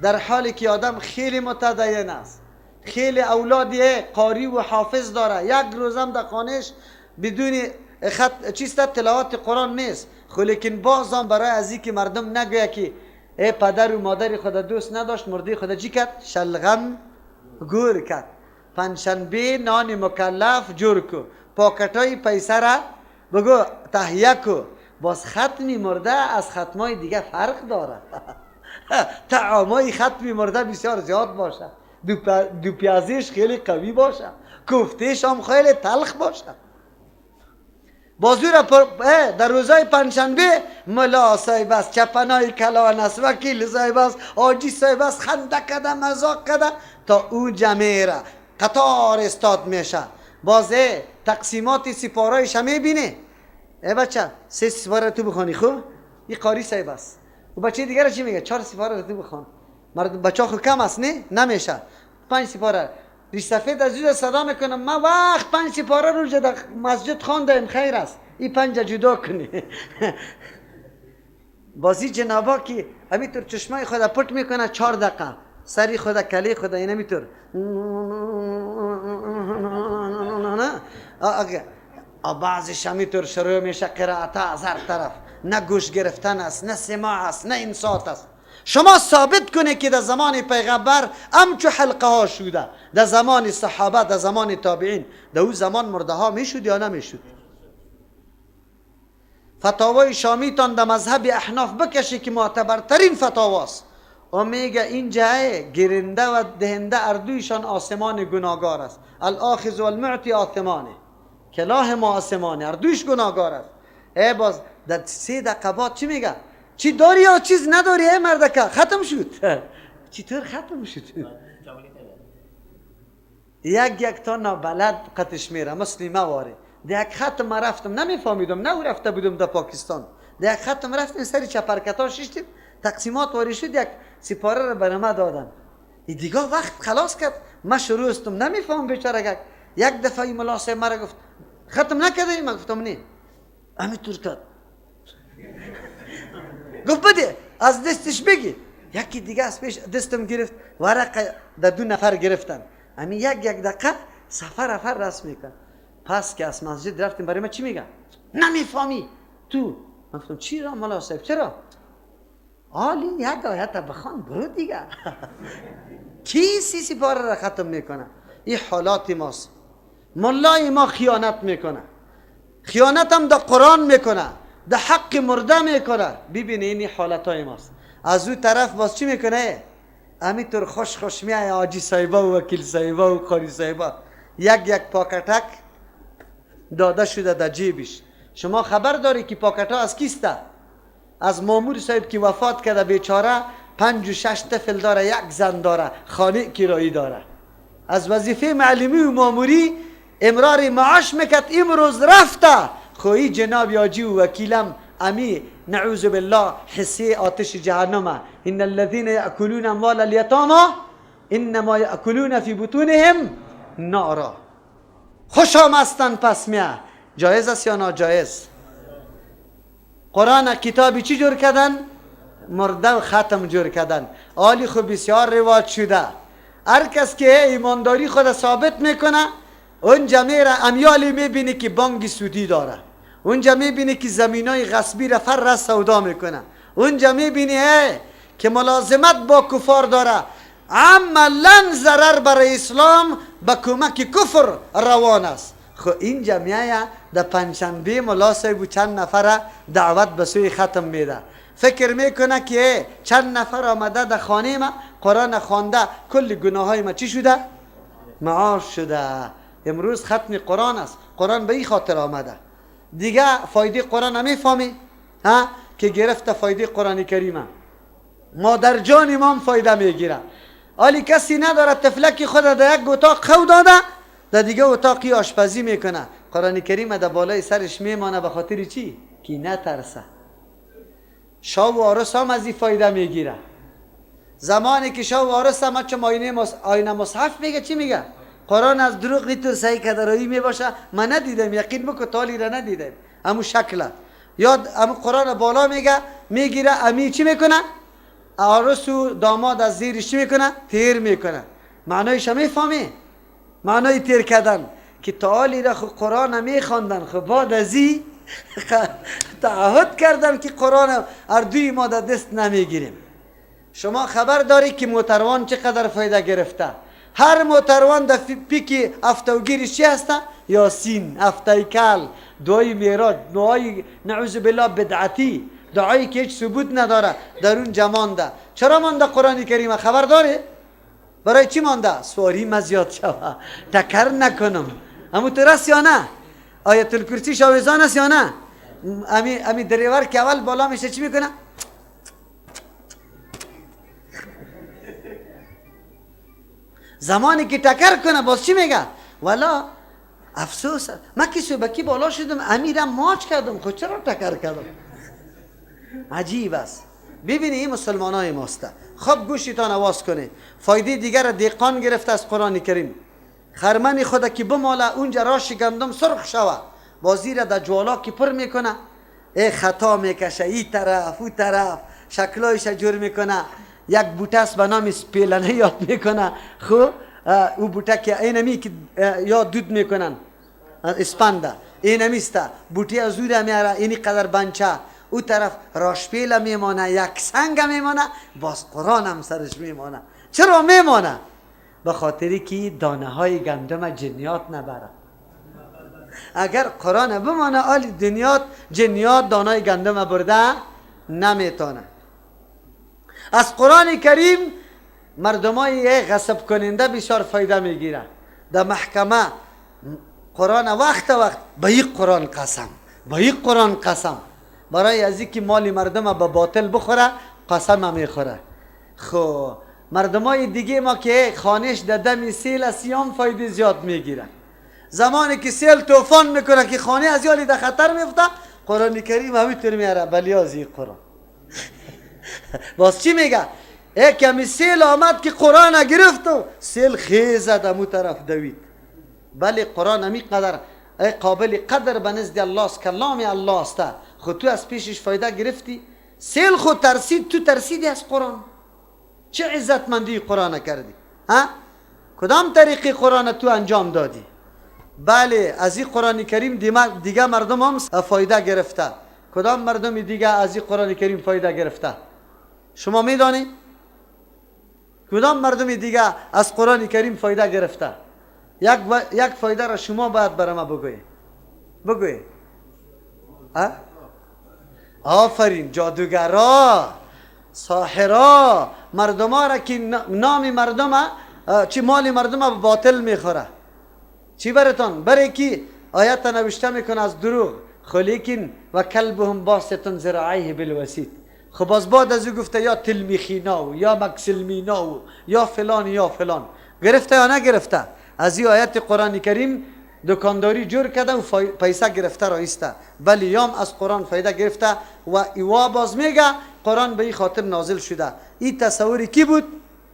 در حالی که آدم خیلی متدین است، خیلی اولادی قاری و حافظ داره، یک روزم در خانهش بدون چیست تلاوت قرآن نیست. خب لیکن بازم برای از اینکه مردم نگویه که پدر و مادر خود دوست نداشت مرده خود چی کرد؟ شلغم گور کرد. پنجشنبه نان مکلف جور کو، پاکتای پیسه را بگو تهیه کو. باز ختمی مرده از ختمای دیگه فرق داره. طعامای ختمی مرده بسیار زیاد باشه، دو پیازیش خیلی قوی باشه، کوفتهش هم خیلی تلخ باشه. بازو را در روزای پنجشنبه ملا صاحب است، چپنای کلان است، وکیل صاحب است، حاجی صاحب است، خنده کده مزاق کده تا او جمعه را قطار استاد میشه. بازه تقسیمات سپارایش هم میبینه. بچه 3 سپاره تو بخوانی خو این قاری صاحب است. و بچه دیگر چی میگه؟ 4 سپاره تو بخوان. مردم بچه خو کم است نه؟ نمیشه 5 سپاره. ریش سفید از جدا صدا میکنم ما وقت 5 سپاره رو در مسجد خواندیم خیر است، این 5 جدا کنی. بازی جنابا که همینطور چشمای خود پت میکنه 4 دقیقه، سری خود کلی خود این همینطور بعضش همینطور شروع میشه قرائت از هر طرف، نه گوش گرفتن است، نه سماع است، نه انصات است. شما ثابت کنه که در زمان پیغمبر همچو حلقه ها شده، در زمان صحابه، در زمان تابعین، در اون زمان مرده ها میشد یا نمیشد؟ فتاوای شامیتان در مذهب احناف بکشی که معتبرترین فتاواست و میگه این جای گرنده و دهنده اردویشان آسمان گناهگار است. الاخذ والمعطی آثمانه، کلاه ما آسمانه، اردویش گناهگار است. باز در 3 دقیقه بعد چی میگه؟ چی داری یا چیز نداری مردکه؟ ختم شد. چطور ختم شد؟ یک تا نابلد قطش میره مسلمه واره. در یک ختم رفتم نمیفهمیدم، نه رفته بودم در پاکستان. در یک ختم رفتم سری چپرکتا ششتیم، تقسیمات واری شد، یک سپاره رو برای ما دادن. دیگه وقت خلاص کرد، ما شروع استم نمیفهم بیچاره یک دفعه این ملا صاحب مرا گفت ختم نکردی؟ من گفتم نه. همینطور کرد. گفت بده از دستش بگی. یکی دیگه از پیش دستم گرفت، ورق در 2 نفر گرفتن. همین یک دقیقه سفر رسم میکن. پس که از مسجد رفتیم، برای من چی میگن؟ نمیفهمی تو. من گفتم چی را ملا صاحب چرا؟ آلی یک آیت بخوان برو دیگه. کی سی پاره را ختم میکنه؟ این حالات ماست. ملای ما خیانت میکنه، خیانت هم در قرآن میکنه، در حق مرده میکنه. ببینی این حالت های ماست. از اون طرف باز چی میکنه؟ همینطور خوش میای آجی صاحبه و وکیل صاحبه و قاری صاحبه یک پاکتک داده شده در جیبش. شما خبر داری که پاکت ها از کیسته؟ از مامور صاحب که وفات کرده بیچاره 5 و 6 طفل داره، 1 زن داره، خانه کرایی داره. از وظیفه معلمی و ماموری امرار معاش میکرد، امروز رفته. خوی جناب یاجی و وکیلم امی نعوذ بالله حسی آتش جهنم. ان الذين ياكلون اموال اليتامى انما ياكلون في بطونهم نارا. خوش آمستن پس میه. جایز است یا ناجایز؟ قرآن کتابی چی جور کردن؟ مرده و ختم جور کردن. آلی خب بسیار رواج شده. هر کس که ایمانداری خود ثابت میکنه اونجا میره امیالی میبینی که بانک سودی داره، اونجا میبینی که زمینای غصبی را فر سودا میکنه، اونجا میبینی که ملازمت با کفار داره. عملا ضرر برای اسلام به کمک کفر روان است. خو اینجا میایه در پنجشنبه ملا صاحب چند نفر دعوت به سوی ختم میده. فکر میکنه که چند نفر آمده در خانه ما قرآن خوانده کل گناه های ما چی شده؟ معاش شده. امروز ختم قرآن است. قرآن به این خاطر آمده. دیگه فایده قرآن نمیفهمی؟ ها که گرفته فایده قرآن کریمه. مادر جان امام فایده میگیره. حالی کسی نداره تفلکی خود در یک اتاق خو داده، در دیگه اتاقی آشپزی میکنه. قرآن کریم در بالای سرش میمانه. به خاطر چی؟ که نترسه. شاه و عروس هم از این فایده میگیره. زمانی که شاه و عروس هم چون آینه مصحف میگه چی میگه؟ قرآن از دروغ نیتور صحیح کدرایی میباشه. من ندیدم، یقین بکن تالی را ندیدم. همو شکله یاد همو قرآن بالا میگیره. امی چی میکنه؟ عروس و داماد از زیرش چی میکنه؟ تیر میکنه. معنایش میفهمی؟ معنای تیر کردن که تعالی را خود قرآن میخواندن، خود بعد از این تعهد کردن که قرآن اردوی ما در دست نمیگیریم. شما خبر داری که موتروان چقدر فایده گرفته؟ هر موتروان در پیک افتوگیرش چی هسته؟ یاسین، افتایکل، دعای میراج، دعای نعوذ بالله بدعتی، دعایی که هیچ ثبوت نداره در اون جمانده. چرا مانده قرآن کریم؟ خبر داری؟ برای چی مانده؟ سواری مزیاد شوه، تکر نکنم. همو تو رست یا نه؟ آیت الکرسی شاویزان است یا نه؟ امی دریور که اول بالا میشه چی میکنه؟ زمانی که تکر کنه باز چی میگه؟ والا افسوس من که صبحکی بالا شدم امیرم ماچ کردم، خود چرا تکر کردم؟ عجیب است. ببینی این مسلمان های ماسته. خب گوشتان آواز کنه. فایده دیگر دیقان گرفته از قرآن کریم. خرمن خدا که بماله اونجا راش گندم سرخ شوه، بازی را در جوالا که پر میکنه، خطا میکشه ای طرف او طرف، شکلایش جور میکنه. یک بوته است به نام سپیلنه یاد میکنه. خب او بوته که اینمی که یاد دود میکنن اسپنده اینمیسته بوته از او را میاره اینی قدر بنچه، او طرف راشپیل میمانه، یک سنگ میمانه، باز قرآن هم سرش میمانه. چرا میمانه؟ به خاطری که دانه های گندم جنیات نبره. اگر قرآن بمانه آلی جنیات دانه های گندم برده نمیتونه. از قرآن کریم مردمای غصب کننده بسیار فایده میگیره. در محکمه قرآن وقت به این قرآن قسم، به این قرآن قسم، برای از اینکه مال مردم به باطل بخوره قسم میخوره. خب مردمای دیگه ما که خانش در دم سیل سیام فایده زیاد میگیرن. زمانی که سیل طوفان میکنه که خانه از یالی در خطر میفته، قرآن کریم همینطور میاره بلیازی قرآن. باز چی میگه؟ کمی سیل آمد که قرآن گرفت و سیل خیزد امو طرف دوید. بله قرآن همی قدر قابل قدر به نزد الله است، کلام الله است. خود تو از پیشش فایده گرفتی، سیل خود ترسید، تو ترسیدی از قرآن. چه عزتمندی قرآن کردی؟ ها؟ کدام طریقی قرآن تو انجام دادی؟ بله از این قرآن کریم دیگه مردم هم فایده گرفته. کدام مردم دیگه از این قرآن کریم فایده گرفته؟ شما میدانی؟ کدام مردم دیگه از قرآن کریم فایده گرفته؟ یک فایده را شما باید برام بگوی. آفرین، جادوگرا، ساحرا، مردم را که نام مردم چی مال مردم به باطل میخوره. چی برتان؟ برای که آیت نوشته میکنه از دروغ، خلیکن و کلبهم باسطن ذراعیه بالوسیط. خب از بعد از او گفته یا تلمیخیناو یا مکسلمیناو یا فلان گرفته یا نگرفته؟ از این آیت قرآن کریم دکانداری جور کرده و پیسه گرفته رایسته. ولی یام از قرآن فایده گرفته و ایوا باز میگه قرآن به این خاطر نازل شده. این تصوری کی بود؟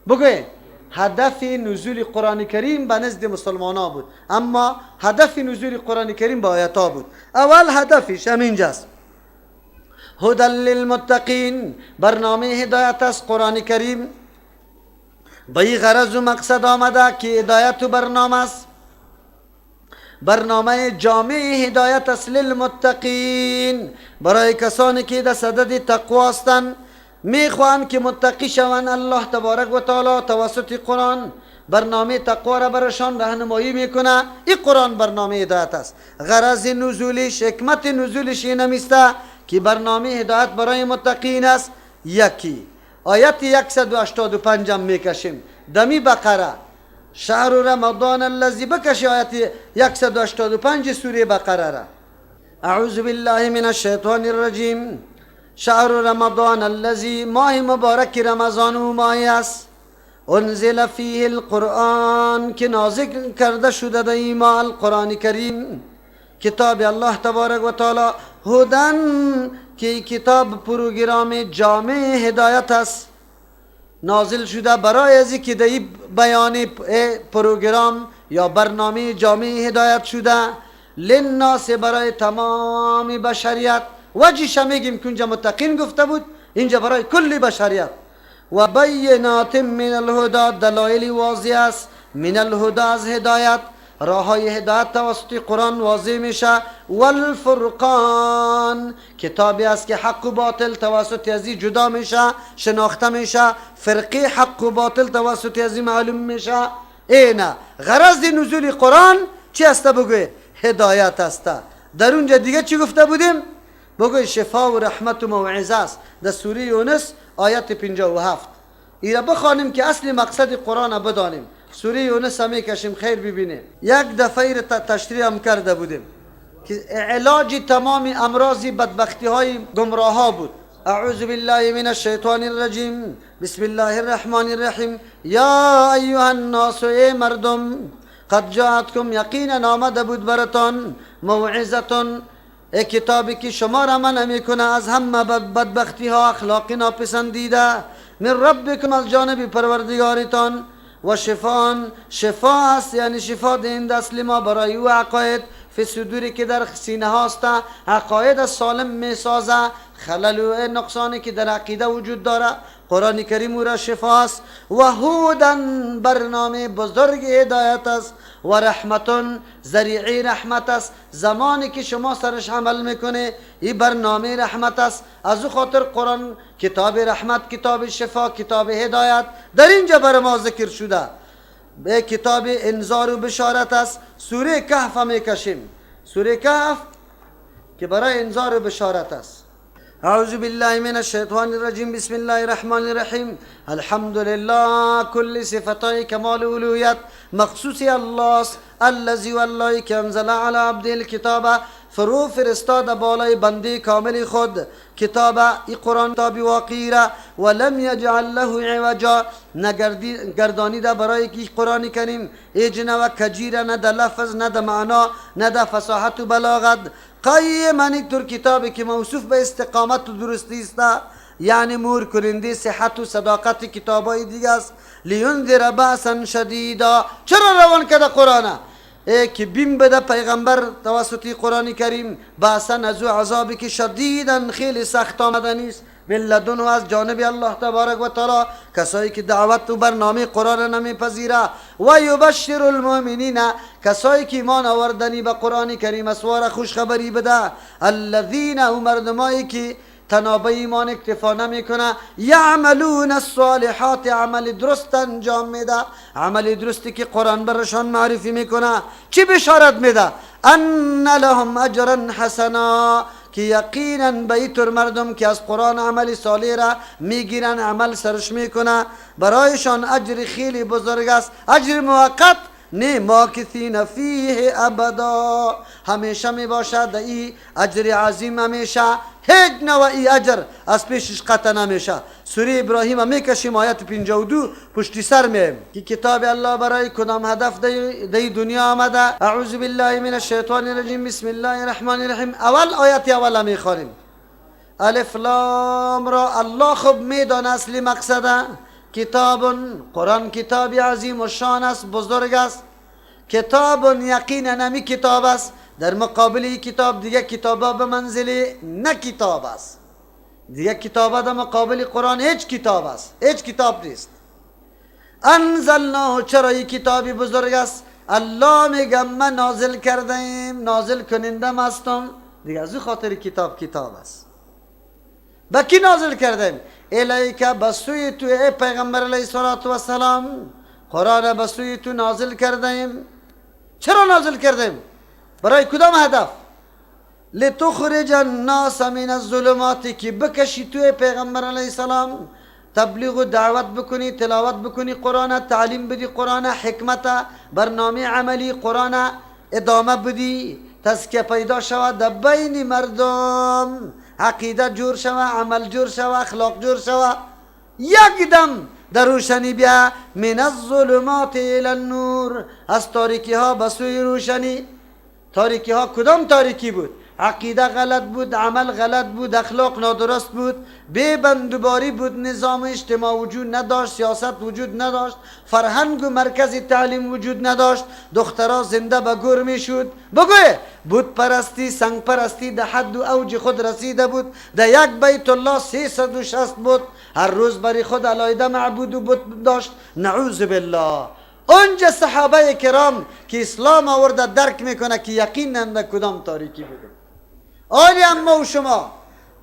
بگوی. هدف نزول قرآن کریم به نزد مسلمان ها بود، اما هدف نزول قرآن کریم به آیت ها بود. اول هدفش همینجاست، هدی للمتقین، برنامه هدایت است. قرآن کریم به این غرض و مقصد آمده که هدایت و برنامه است، برنامه جامع هدایت است للمتقین، برای کسانی که در صدد تقوا هستند، میخوان که متقی شوند. الله تبارک و تعالی توسط قرآن برنامه تقوا را برشان راهنمایی میکنه. این قرآن برنامه هدایت است. غرض نزولش، حکمت نزولش این همیسته که برنامه هدایت برای متقین است. یکی آیت 185 میکشیم دمی بقره، شهر رمضان الذی، بکشی آیت 185 سوره بقره را. اعوذ بالله من الشیطان الرجیم. شهر رمضان الذی، ماه مبارک رمضان و ماهی است، انزل فیه القرآن، که نازل کرده شده در این ماه القرآن کریم، کتاب الله تبارک و تعالی، هدن، که کتاب پروگرام جامع هدایت است، نازل شده برای ازی که در این بیان پروگرام یا برنامه جامع هدایت شده، للناس، برای تمام بشریت. وجهش میگیم که اونجا متقین گفته بود، اینجا برای کل بشریت. و بینات من الهدى، دلایل واضح است، من الهدى، از هدایت، راه های هدایت توسط قرآن واضح میشه. والفرقان، کتابی است که حق و باطل توسط ازی جدا میشه، شناخته میشه، فرقه حق و باطل توسط ازی معلوم میشه. اینه غرض نزول قرآن. چی است؟ بگوی هدایت است. در اونجا دیگه چی گفته بودیم؟ بگوی شفا و رحمت و موعظه است. در سوره یونس آیت 57. ایرا بخوانیم که اصل مقصد قرآن بدانیم. سوره یونس هم میکشیم خیر ببینیم. یک دفعه تشریح هم کرده بودیم که علاج تمام امراض بدبختی های گمراه ها بود. اعوذ بالله من الشیطان الرجیم. بسم الله الرحمن الرحیم. یا ایها الناس، ای مردم، قد جاءتکم، یقینا آمده بود براتان، موعظتون، ای کتابی که شما را منع میکنه از همه بدبختی ها، اخلاق ناپسندیده، من ربکم، از جانب پروردگارتان، و شفان، شفا است، یعنی شفا دهنده است لما، برای او عقاید، فی صدوری، که در سینه هاست، عقاید سالم میسازه، خلل و نقصانی که در عقیده وجود داره. قرآن کریم او را شفا است. و هودن، برنامه بزرگ هدایت است. و رحمتون، ذریعه رحمت است. زمانی که شما سرش عمل میکنه، این برنامه رحمت است. از او خاطر قرآن کتاب رحمت، کتاب شفا، کتاب هدایت در اینجا بر ما ذکر شده. به کتاب انذار و بشارت است. سوره کهف میکشیم، سوره کهف که برای انذار و بشارت است. اعوذ بالله من الشیطان الرجیم. بسم الله الرحمن الرحیم. الحمد لله، کل صفتای کمال الوهیت مخصوص الله است. الذی، والله که انزل علی عبده الکتاب، فرو فرستاد بالای بنده کامل خود کتاب، ای قرآن کتاب واقعی را، ولم یجعل له عوجا، نگردانیده برای که قرآن کریم ایجنه و کجیره، نه در لفظ، نه در معنا، نه در فصاحت و بلاغت. قیما، اینطور کتابی که موصوف به استقامت و درستی است، یعنی مور کننده صحت و صداقت کتابای دیگه است. لینذر بأسا شدیدا، چرا روان کرده قرآن؟ ای که بیم بده پیغمبر توسط قرآن کریم باسا نزو عذابی که شدیدن خیلی سخت آمدنی است من لدن و از جانب الله تبارک و تعالی کسایی که دعوت و برنامه قرآن نمیپذیره و یبشر المؤمنین کسایی که ایمان آوردنی به قرآن کریم اسوار خوش خبری بده الذین او مردمایی که تنابه ایمان اکتفا نمیکنه یعملون الصالحات عمل درست انجام میده عمل درستی که قرآن برشان معرفی میکنه چی بشارت میده ان لهم اجرا حسنا که یقینا به اینطور مردم که از قرآن عمل صالح را میگیرن عمل سرش میکنه برایشان اجر خیلی بزرگ است اجر موقت نه ماکثین فیه ابدا همیشه می باشد ای اجر عظیم همیشه هیچ نوعی اجر از پیشش قطع نمیشه سوره ابراهیم میکشیم آیت 52 پشت سر میم که کتاب الله برای کدام هدف دی دنیا آمده اعوذ بالله من الشیطان الرجیم بسم الله الرحمن الرحیم اول آیت اول میخوانیم الف لام را الله خوب میدانه اصلی مقصده کتاب قرآن کتابی عظیم و شان است بزرگ است کتاب یقینا نمی کتاب است در مقابل کتاب دیگه کتابا به منزله نه کتاب است دیگه کتابا در مقابل قرآن هیچ کتاب است هیچ کتاب نیست انزلناه چرا این کتابی بزرگ است الله میگم من نازل کردیم نازل کنندم هستم دیگه از خاطر کتاب است با کی نازل کردیم الیک بسوی تو ای پیغمبر علیه السلام قرآن بسوی تو نازل کردیم چرا نازل کردیم برای کدام هدف لتخرج الناس من الظلمات که بکشی تو ای پیغمبر علیه السلام تبلیغ و دعوت بکنی تلاوت بکنی قرآن تعلیم بدی قرآن حکمت برنامه عملی قرآن ادامه بدی تزکیه پیدا شود در بین مردم عقیده جور شوه عمل جور شوه اخلاق جور شوه یک دم در روشنی بیا من الظلمات الى النور از تاریکی ها به سوی روشنی تاریکی ها کدام تاریکی بود عقیده غلط بود عمل غلط بود اخلاق نادرست بود بندوباری بود نظام اجتماع وجود نداشت سیاست وجود نداشت فرهنگ و مرکز تعلیم وجود نداشت دخترها زنده به گور میشد بگوی بود پرستی سنگ پرستی در حد و اوج خود رسیده بود در یک بیت الله 360 بود هر روز برای خود علایده معبود و بود داشت نعوذ بالله اونجا صحابه کرام که اسلام آورده درک میکنه که یقینا در کدام تاریکی بوده آلی اما و شما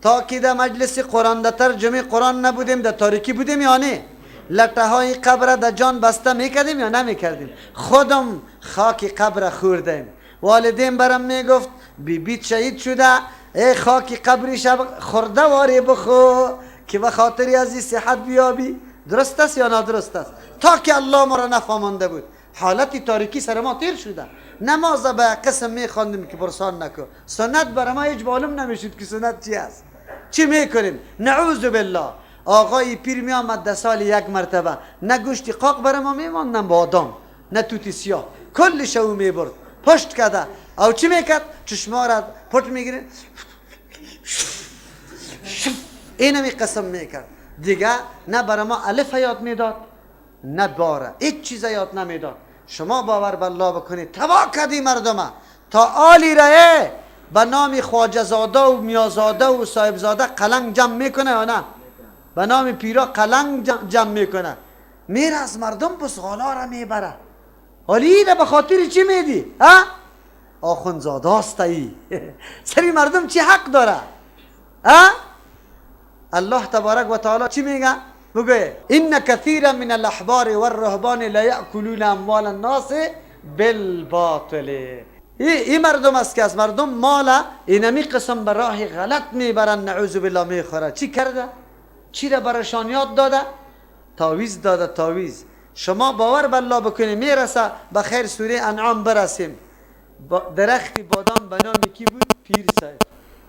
تا که در مجلس قرآن در ترجمه قرآن نبودیم در تاریکی بودیم یا نه لطه های قبر در جان بسته میکردیم یا نمیکردیم خودم خاک قبر خوردیم والدین برم میگفت بیت شهید شده ای خاک قبرش خورده واری بخو که به خاطری از این صحت بیابی درست است یا نادرست است تا که الله ما را نفهمانده بود حالتی تاریکی سر ما تیر شده نماز به قسم میخواندیم که پرسان نکن سنت برای ما هیچ معلوم نمیشد که سنت چی است چی میکنیم نعوذ بالله آقای پیر میامد در سال یک مرتبه نه گوشتی قاق برای ما میماندن با آدم نه توتی سیاه کل شو میبرد پشت کده او چی میکرد چشما را پشت میگیره اینمی قسم میکرد دیگه نه برای ما الف یاد میداد نه باره هیچ چیز یاد نمیداد شما باور بالله بکنید تبا کردی مردمه تا آلی راه به نام خواجه زاده و میازاده و صاحب زاده قلنگ جمع میکنه یا نه به نام پیرا قلنگ جمع میکنه میره از مردم بسغالا را میبره حالی اینه به خاطر چی میدی ها آخون زاده است ای سری مردم چی حق داره ها الله تبارک و تعالی چی میگه بگه ان كثيرا من الاحبار والرهبان لا ياكلون اموال الناس بالباطل این مردم است که از مردم مال اینمی قسم به راه غلط میبرن نعوذ بالله میخوره چی کرده چی را برشان یاد داده تعویض داده تعویض شما باور بالله بکنید میرسه به خیر سوره انعام برسیم درخت بادام به نام کی بود پیر صاحب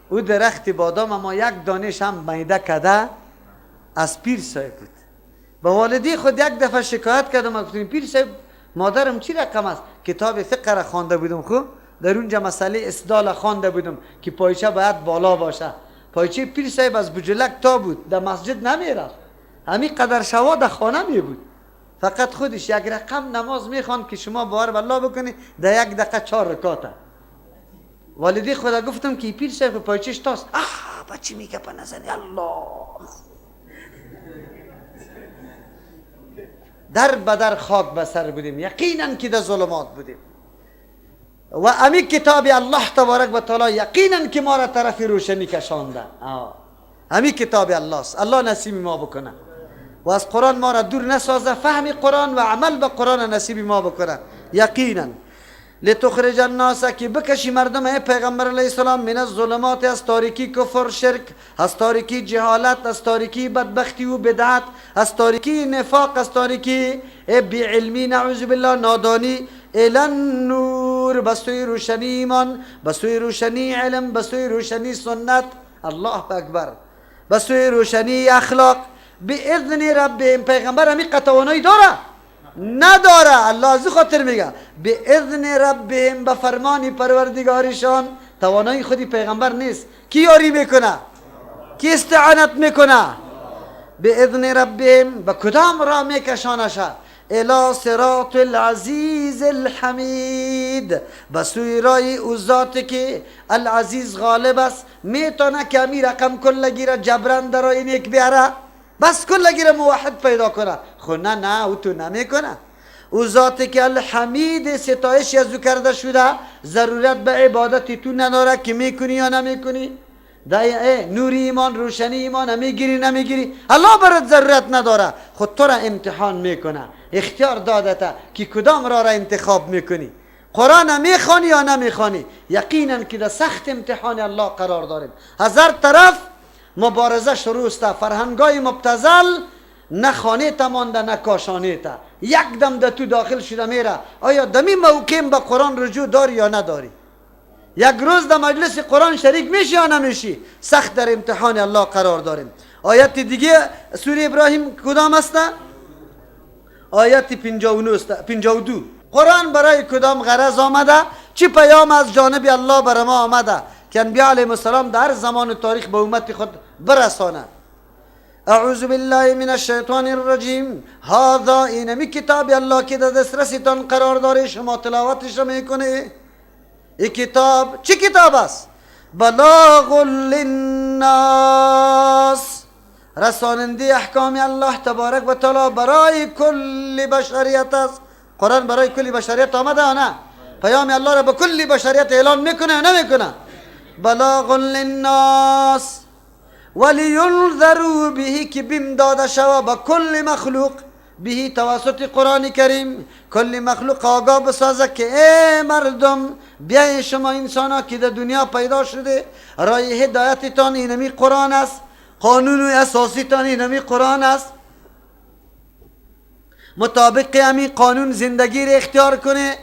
او درخت بادام اما یک دانش هم میده کده از پیر صاحب بود با والدی خود یک دفعه شکایت کردم گفتم پیر صاحب مادرم چی رقم است کتاب فقه را خوانده بودم خوب در اونجا مسئله اسدال خوانده بودم که پایچه باید بالا باشه پایچه پیر صاحب از بجلک تا بود در مسجد نمیرفت همین قدر شوا در خانه می بود فقط خودش یک رقم نماز میخوان که شما باور بالله بکنی در 1 دقیقه 4 رکعته. والدی خدا گفتم که پیر صاحب پایچش تاست. بچه میگه پا نزنی الله. در بدر خاک بسر بودیم، یقینا که در ظلمات بودیم و امی کتاب الله تبارک و تعالی یقینا که ما را طرف روشنی کشانده. امی کتاب الله است. الله نصیب ما بکنه و از قرآن ما را دور نسازه، فهم قرآن و عمل به قرآن نصیب ما بکنه یقینا. لتخرج الناس که بکشی مردم ای پیغمبر علیه السلام من الظلمات، از تاریکی کفر شرک، از تاریکی جهالت، از تاریکی بدبختی و بدعت، از تاریکی نفاق، از تاریکی بیعلمی نعوذ بالله نادانی، الی النور، بسوی روشنی ایمان، بسوی روشنی علم، بسوی روشنی سنت، الله اکبر، بسوی روشنی اخلاق، باذن ربهم. پیغمبر همی قطعانایی داره؟ نداره. الله از خاطر میگه باذن ربهم، به فرمان پروردگارشان. توانایی خودی پیغمبر نیست. کی یاری میکنه؟ کی استعانت میکنه؟ باذن ربهم، به کدام راه میکشانشه؟ الی صراط العزیز الحمید، به سوی رای او ذاتی که العزیز غالب است، میتونه که امی رقم کلگی را جبران در این یک بیاره، بس کلگی را موحد پیدا کنه. خو نه او تو نمیکنه. او ذاتی که الحمید، ستایش از او کرده شده، ضرورت به عبادتی تو نداره که میکنی یا نمیکنی. نوری ایمان، روشنی ایمان میگیری نمیگیری، الله برات ضرورت نداره. خود تو را امتحان میکنه، اختیار دادته که کدام را انتخاب میکنی. قرآن میخوانی یا نمیخوانی. یقینا که در سخت امتحان الله قرار داریم. از هر طرف مبارزه شروع است. فرهنگای مبتذل نه خانه تا مانده نه کاشانه تا، یک دم در تو داخل شده میره. آیا دمی موقع به قرآن رجوع داری یا نداری؟ یک روز در مجلس قرآن شریک میشی یا نمیشی؟ سخت در امتحان الله قرار داریم. آیت دیگه سوره ابراهیم کدام است؟ آیت 52. قرآن برای کدام غرض آمده؟ چی پیام از جانب الله بر ما آمده که انبیاء علیهم السلام در زمان تاریخ به امت خود برسانه؟ اعوذ بالله من الشیطان الرجیم. هذا اینمی کتاب الله که در دسترسیتان قرار داره، شما تلاوتش میکنه. این کتاب چی کتاب است؟ بلاغ للناس، رساننده احکام الله تبارک و تعالی برای کل بشریت است. قرآن برای کل بشریت آمده یا نه؟ پیام الله را به کل بشریت اعلان میکنه یا نمیکنه؟ بلاغ للناس ولینذروا به، که بیم داده شود به کل مخلوق، به توسط قرآن کریم کل مخلوق آگاه بسازه که ای مردم، بیای شما انسان ها که در دنیا پیدا شده، راه هدایتتان اینمی قرآن است، قانون اساسی تان اینمی قرآن است. مطابق امی قانون زندگی را اختیار کنه.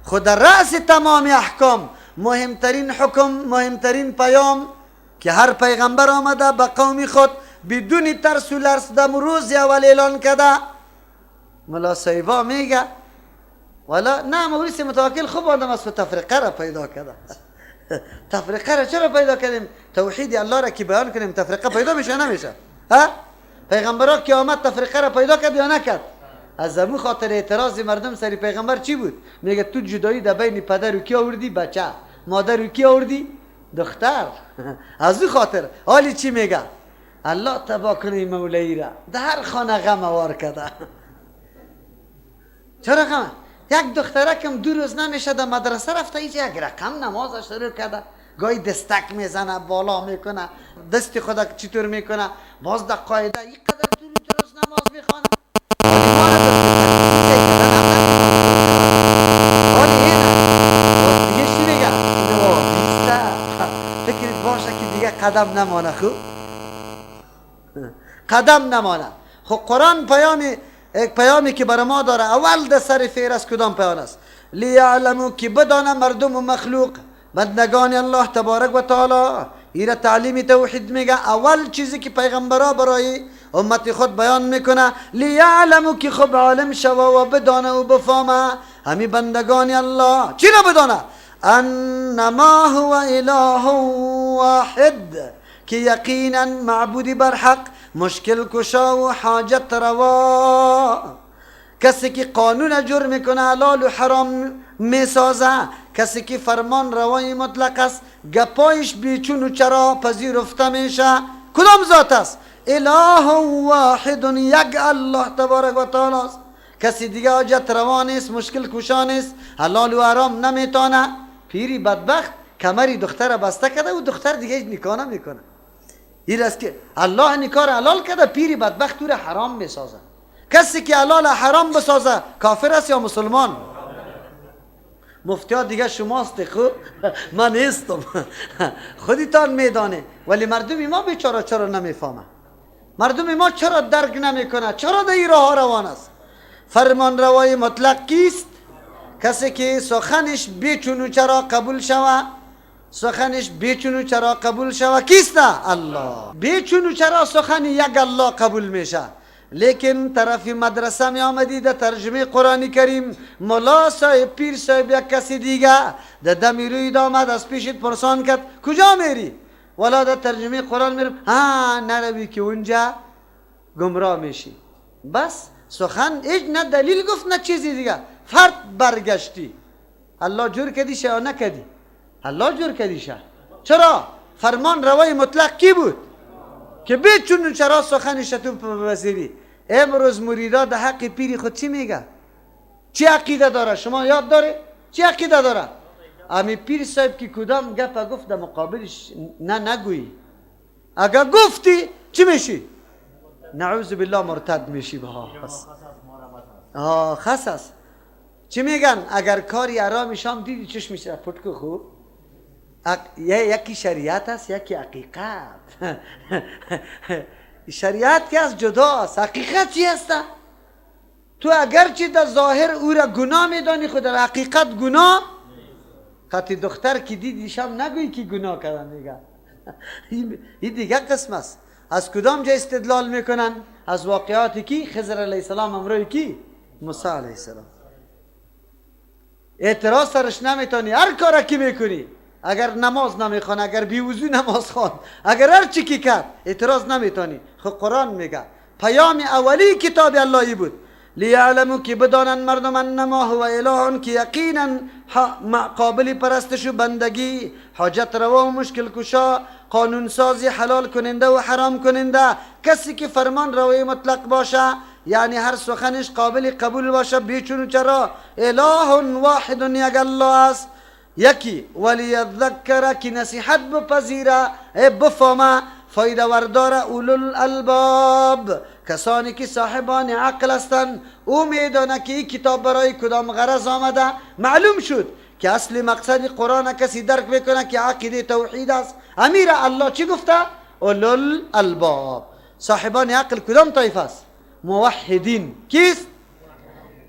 خود رأس تمام احکام، مهمترین حکم، مهمترین پیام که هر پیغمبر آمده به قوم خود بدون ترس و لرز در روز اول اعلان کرده. ملا سیوا میگه والا نه، مورس متوکل خوب آدم است و تفرقه را پیدا کرده. تفرقه را چرا پیدا کردیم؟ توحید الله را که بیان کنیم تفرقه پیدا میشه نمیشه؟ پیغمبرها که آمد تفرقه را پیدا کرد یا نکرد؟ از امو خاطر اعتراض مردم سری پیغمبر چی بود؟ میگه تو جدایی در بین پدر و کی آوردی؟ بچه. مادر و کی آوردی؟ دختر. از او خاطر حالی چی میگه؟ الله تبا کنه مولایی را در هر خانه غم آوار کرده. چرا غم؟ یک دختره کم 2 روز نمیشه در مدرسه رفته، ایچ یک رقم نماز شروع کرده، گاهی دستک میزنه، بالا میکنه، دست خدا چطور میکنه، باز در قاعده این قدر درست نماز میخوانه. فکرت باشه که دیگه قدم نمانه. خوب قدم نمانه. خب قرآن پیامی که برای ما داره، اول در سر فهرست کدام پیام است؟ لیعلمو، که بدانه مردم و مخلوق، بندگان الله تبارک و تعالی. ایره تعلیم توحید میگه. اول چیزی که پیغمبرها برای امت خود بیان میکنه، لیعلمو، که خب عالم شوه و بدانه و بفهمه همی بندگان الله. چی را بدانه؟ انما هو اله واحد، که یقینا معبودی بر حق، مشکل کشا و حاجت روا، کسی که قانون جور میکنه حلال و حرام میسازه، کسی که فرمان روای مطلق است گپایش بیچون و چرا پذیرفته میشه. کدام ذات است؟ اله واحد، یک الله تبارک و تعالی است. کسی دیگه حاجت روا نیست، مشکل کشا نیست، حلال و حرام نمیتونه. پیری بدبخت کمری دختر بسته کرده و دختر دیگه هیچ نکاح نمیکنه. این است که الله نکاح حلال کرده، پیری بدبخت تو حرام میسازه. کسی که حلال حرام بسازه کافر است یا مسلمان؟ مفتیات دیگه شماست، خوب من نیستم. خودتان میدانه. ولی مردم ما بیچاره چرا نمیفهمه؟ مردم ما چرا درک نمیکنه؟ چرا در این راه روان است؟ فرمان روای مطلق کیست؟ کسی که سخنش بیچون چرا قبول شوه، سخنش بیچون چرا قبول شوه. کیست؟ الله. بیچون چرا سخن یک الله قبول میشه. لیکن طرف مدرسه می آمدی در ترجمه قرآن کریم، ملا صاحب، پیر صاحب، یک کسی دیگه در دمی روی آمد از پیشت پرسان کرد کجا میری؟ ولا در ترجمه قرآن میرم. ها نروی که اونجا گمراه میشی. بس سخن هیچ نه دلیل گفت نه چیزی دیگه، فرد برگشتی. الله جور کدیشه یا نکدی؟ الله جور کدیشه. چرا؟ فرمان روای مطلق کی بود؟ که بیچون چرا سخنش تو بپذیری. امروز مریدا در حق پیری خود چی میگه؟ چی عقیده داره؟ شما یاد داره؟ چی عقیده داره؟ امی پیر صاحب که کدام گپ گفت در مقابلش نگویی. اگر گفتی چی میشی؟ نعوذ بالله مرتد میشی. خاص است. چی میگن؟ اگر کاری حرامشام دیدی چشمش پتکو خوب، یکی شریعت است یکی حقیقت. شریعت که از جداست، حقیقت چی است؟ تو اگرچه در ظاهر او را گناه میدانی، خود در حقیقت گناه. خاطی دختر که دیدیشم نگویی که گناه کردن دیگه. این دیگه قسم است. از کدام جا استدلال میکنن؟ از واقعاتی که خضر علیه السلام امروی کی؟ موسی علیه السلام. اعتراض سرش نمیتونی، هر کار که میکنی. اگر نماز نمیخوان، اگر بیوزو نماز خوان، اگر هر چی که کرد اعتراض نمیتونی. خب قرآن میگه پیام اولی کتاب اللهی بود، لیعلمو که بدانن مردم انما هو اله، که یقینا قابل پرستش و بندگی، حاجت روا و مشکل کشا، قانون سازی، حلال کننده و حرام کننده. کسی که فرمان روای مطلق باشه، یعنی هر سخنش قابل قبول باشه، بیچون چرا اله واحد، یک الله است. یکی ولیذکر، که نصیحت بپذیره، بفهمه، فایده وردار اولو الالباب، کسانی که صاحبان عقل هستند. او میدانه که این کتاب برای کدام غرض آمده. معلوم شد که اصل مقصد قرآن کسی درک بکنه که عقیده توحید است. امیر الله چی گفته؟ اولو الالباب. صاحبان عقل کدام طایفه است؟ موحدین. کیست؟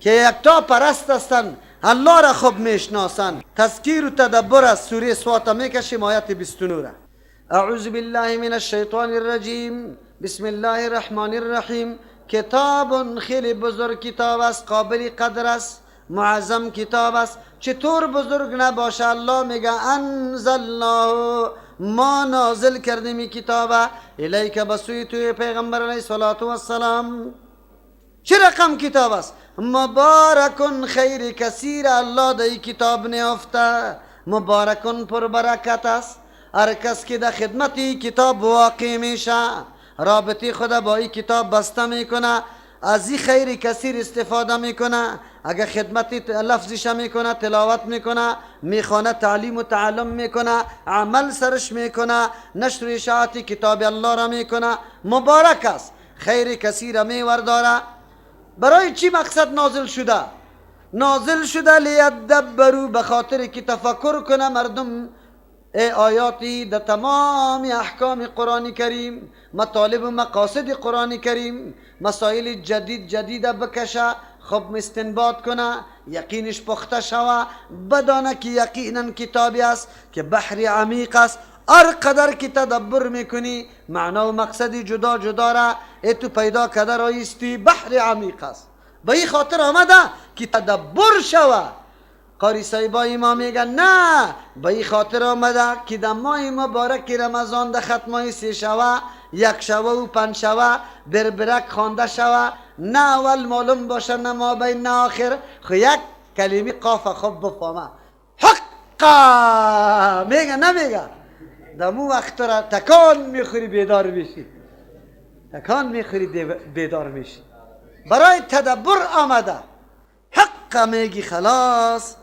که یکتا پرست هستند، الله را خوب میشناسند. تذکیر و تدبر از سوره سوات میکشیم آیت 29. اعوذ بالله من الشیطان الرجیم، بسم الله الرحمن الرحیم. کتاب خیلی بزرگ کتاب است، قابل قدر است، معظم کتاب است. چطور بزرگ نباشه؟ الله میگه انزلناه، ما نازل کردیم این کتاب الیک، بسوی توی پیغمبر علیه الصلاة والسلام. چه رقم کتاب است؟ مبارکن، خیر کثیر الله در این کتاب نیافته. مبارکن، پر برکت است. هر کس که در خدمت این کتاب واقع میشه، رابطه خود با این کتاب بسته میکنه، از این خیر کثیر استفاده میکنه. اگر خدمت لفظش میکنه، تلاوت میکنه، میخونه، تعلیم و تعلم میکنه، عمل سرش میکنه، نشر اشاعت کتاب الله را میکنه، مبارک است، خیر کثیر میورداره. برای چی مقصد نازل شده؟ نازل شده لیدبروا، به خاطر که تفکر کنه مردم آیاتی در تمام احکام قرآن کریم، مطالب و مقاصد قرآن کریم، مسائل جدید بکشه، خب استنباط کنه، یقینش پخته شوه، بدانه که یقینا کتابی است که بحر عمیق است. هر قدر که تدبر میکنی، معنا و مقصد جدا جدا را تو پیدا کرده رایستی، بحر عمیق است. به این خاطر آمده که تدبر شوه. قاری صاحبای ما میگن نه، به این خاطر آمده که در ماه مبارک رمضان در ختمای 3 شوه، 1 شوه و 5 شوه بربرک خوانده شوه، نه اول معلوم باشه نه ما بین نه آخر، خو یک کلمه قاف خوب بفهمه. حقا میگه نمیگه؟ دمو وقت را تکان میخوری بیدار میشی، تکان میخوری بیدار میشی. برای تدبر آمده. حقا میگی خلاص.